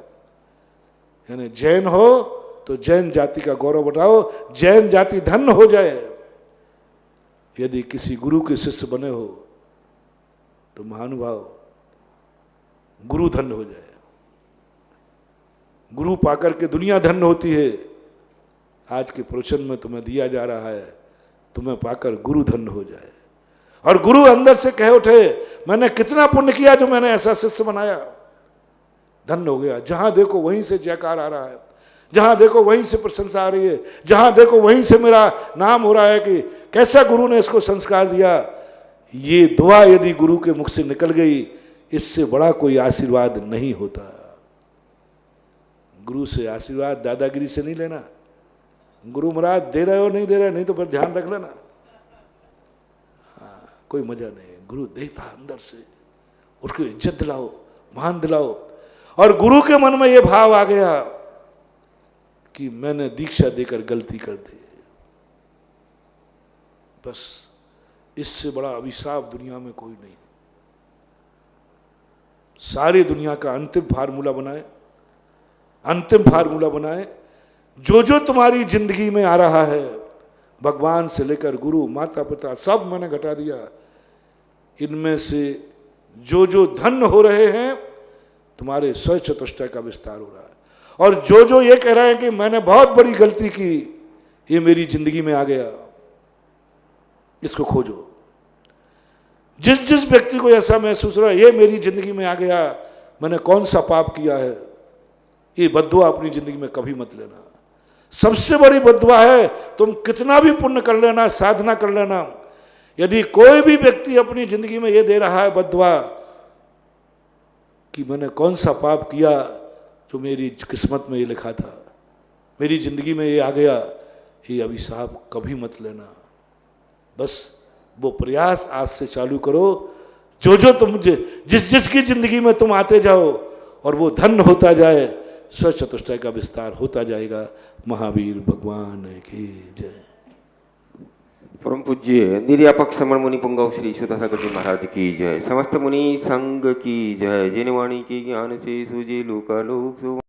यानी जैन हो तो जैन जाति का गौरव बढ़ाओ, जैन जाति धन्य हो जाए। यदि किसी गुरु के शिष्य बने हो तो महानुभाव गुरु धन्य हो जाए। गुरु पाकर के दुनिया धन्य होती है। आज के प्रवचन में तुम्हें दिया जा रहा है, तुम्हें पाकर गुरु धन्य हो जाए। और गुरु अंदर से कह उठे, मैंने कितना पुण्य किया जो मैंने ऐसा शिष्य बनाया, धन्य हो गया। जहां देखो वहीं से जयकार आ रहा है, जहां देखो वहीं से प्रशंसा आ रही है, जहां देखो वहीं से मेरा नाम हो रहा है कि कैसा गुरु ने इसको संस्कार दिया। ये दुआ यदि गुरु के मुख से निकल गई, इससे बड़ा कोई आशीर्वाद नहीं होता। गुरु से आशीर्वाद दादागिरी से नहीं लेना। गुरु महाराज दे रहे हो नहीं दे रहे, नहीं तो फिर ध्यान रख लेना। हाँ, कोई मजा नहीं। गुरु देता अंदर से, उसको इज्जत दिलाओ, मान दिलाओ। और गुरु के मन में यह भाव आ गया कि मैंने दीक्षा देकर गलती कर दी, बस इससे बड़ा अभिशाप दुनिया में कोई नहीं। सारी दुनिया का अंतिम फार्मूला बनाए, अंतिम फार्मूला बनाए। जो जो तुम्हारी जिंदगी में आ रहा है, भगवान से लेकर गुरु, माता पिता, सब मैंने घटा दिया। इनमें से जो जो धन्य हो रहे हैं, तुम्हारे स्व चतुष्टय का विस्तार हो रहा है। और जो जो ये कह रहे हैं कि मैंने बहुत बड़ी गलती की, ये मेरी जिंदगी में आ गया, इसको खोजो। जिस जिस व्यक्ति को ऐसा महसूस हो रहा है ये मेरी जिंदगी में आ गया, मैंने कौन सा पाप किया है, ये बद्दुआ अपनी जिंदगी में कभी मत लेना। सबसे बड़ी बद्दुआ है, तुम कितना भी पुण्य कर लेना, साधना कर लेना, यदि कोई भी व्यक्ति अपनी जिंदगी में ये दे रहा है बद्दुआ कि मैंने कौन सा पाप किया जो मेरी किस्मत में ये लिखा था, मेरी जिंदगी में ये आ गया, ये अभिशाप कभी मत लेना। बस वो प्रयास आज से चालू करो, जो जो तुम जिस जिसकी जिंदगी में तुम आते जाओ और वो धन्य होता जाए, स्व चतुष्टय का विस्तार होता जाएगा। महावीर भगवान की जय। परम पूज्य निर्यापक श्रमण मुनि पुंगव श्री सुधासागर जी महाराज की जय। समस्त मुनि संघ की जय। जिन वाणी के ज्ञान से सूझे लोकालोक।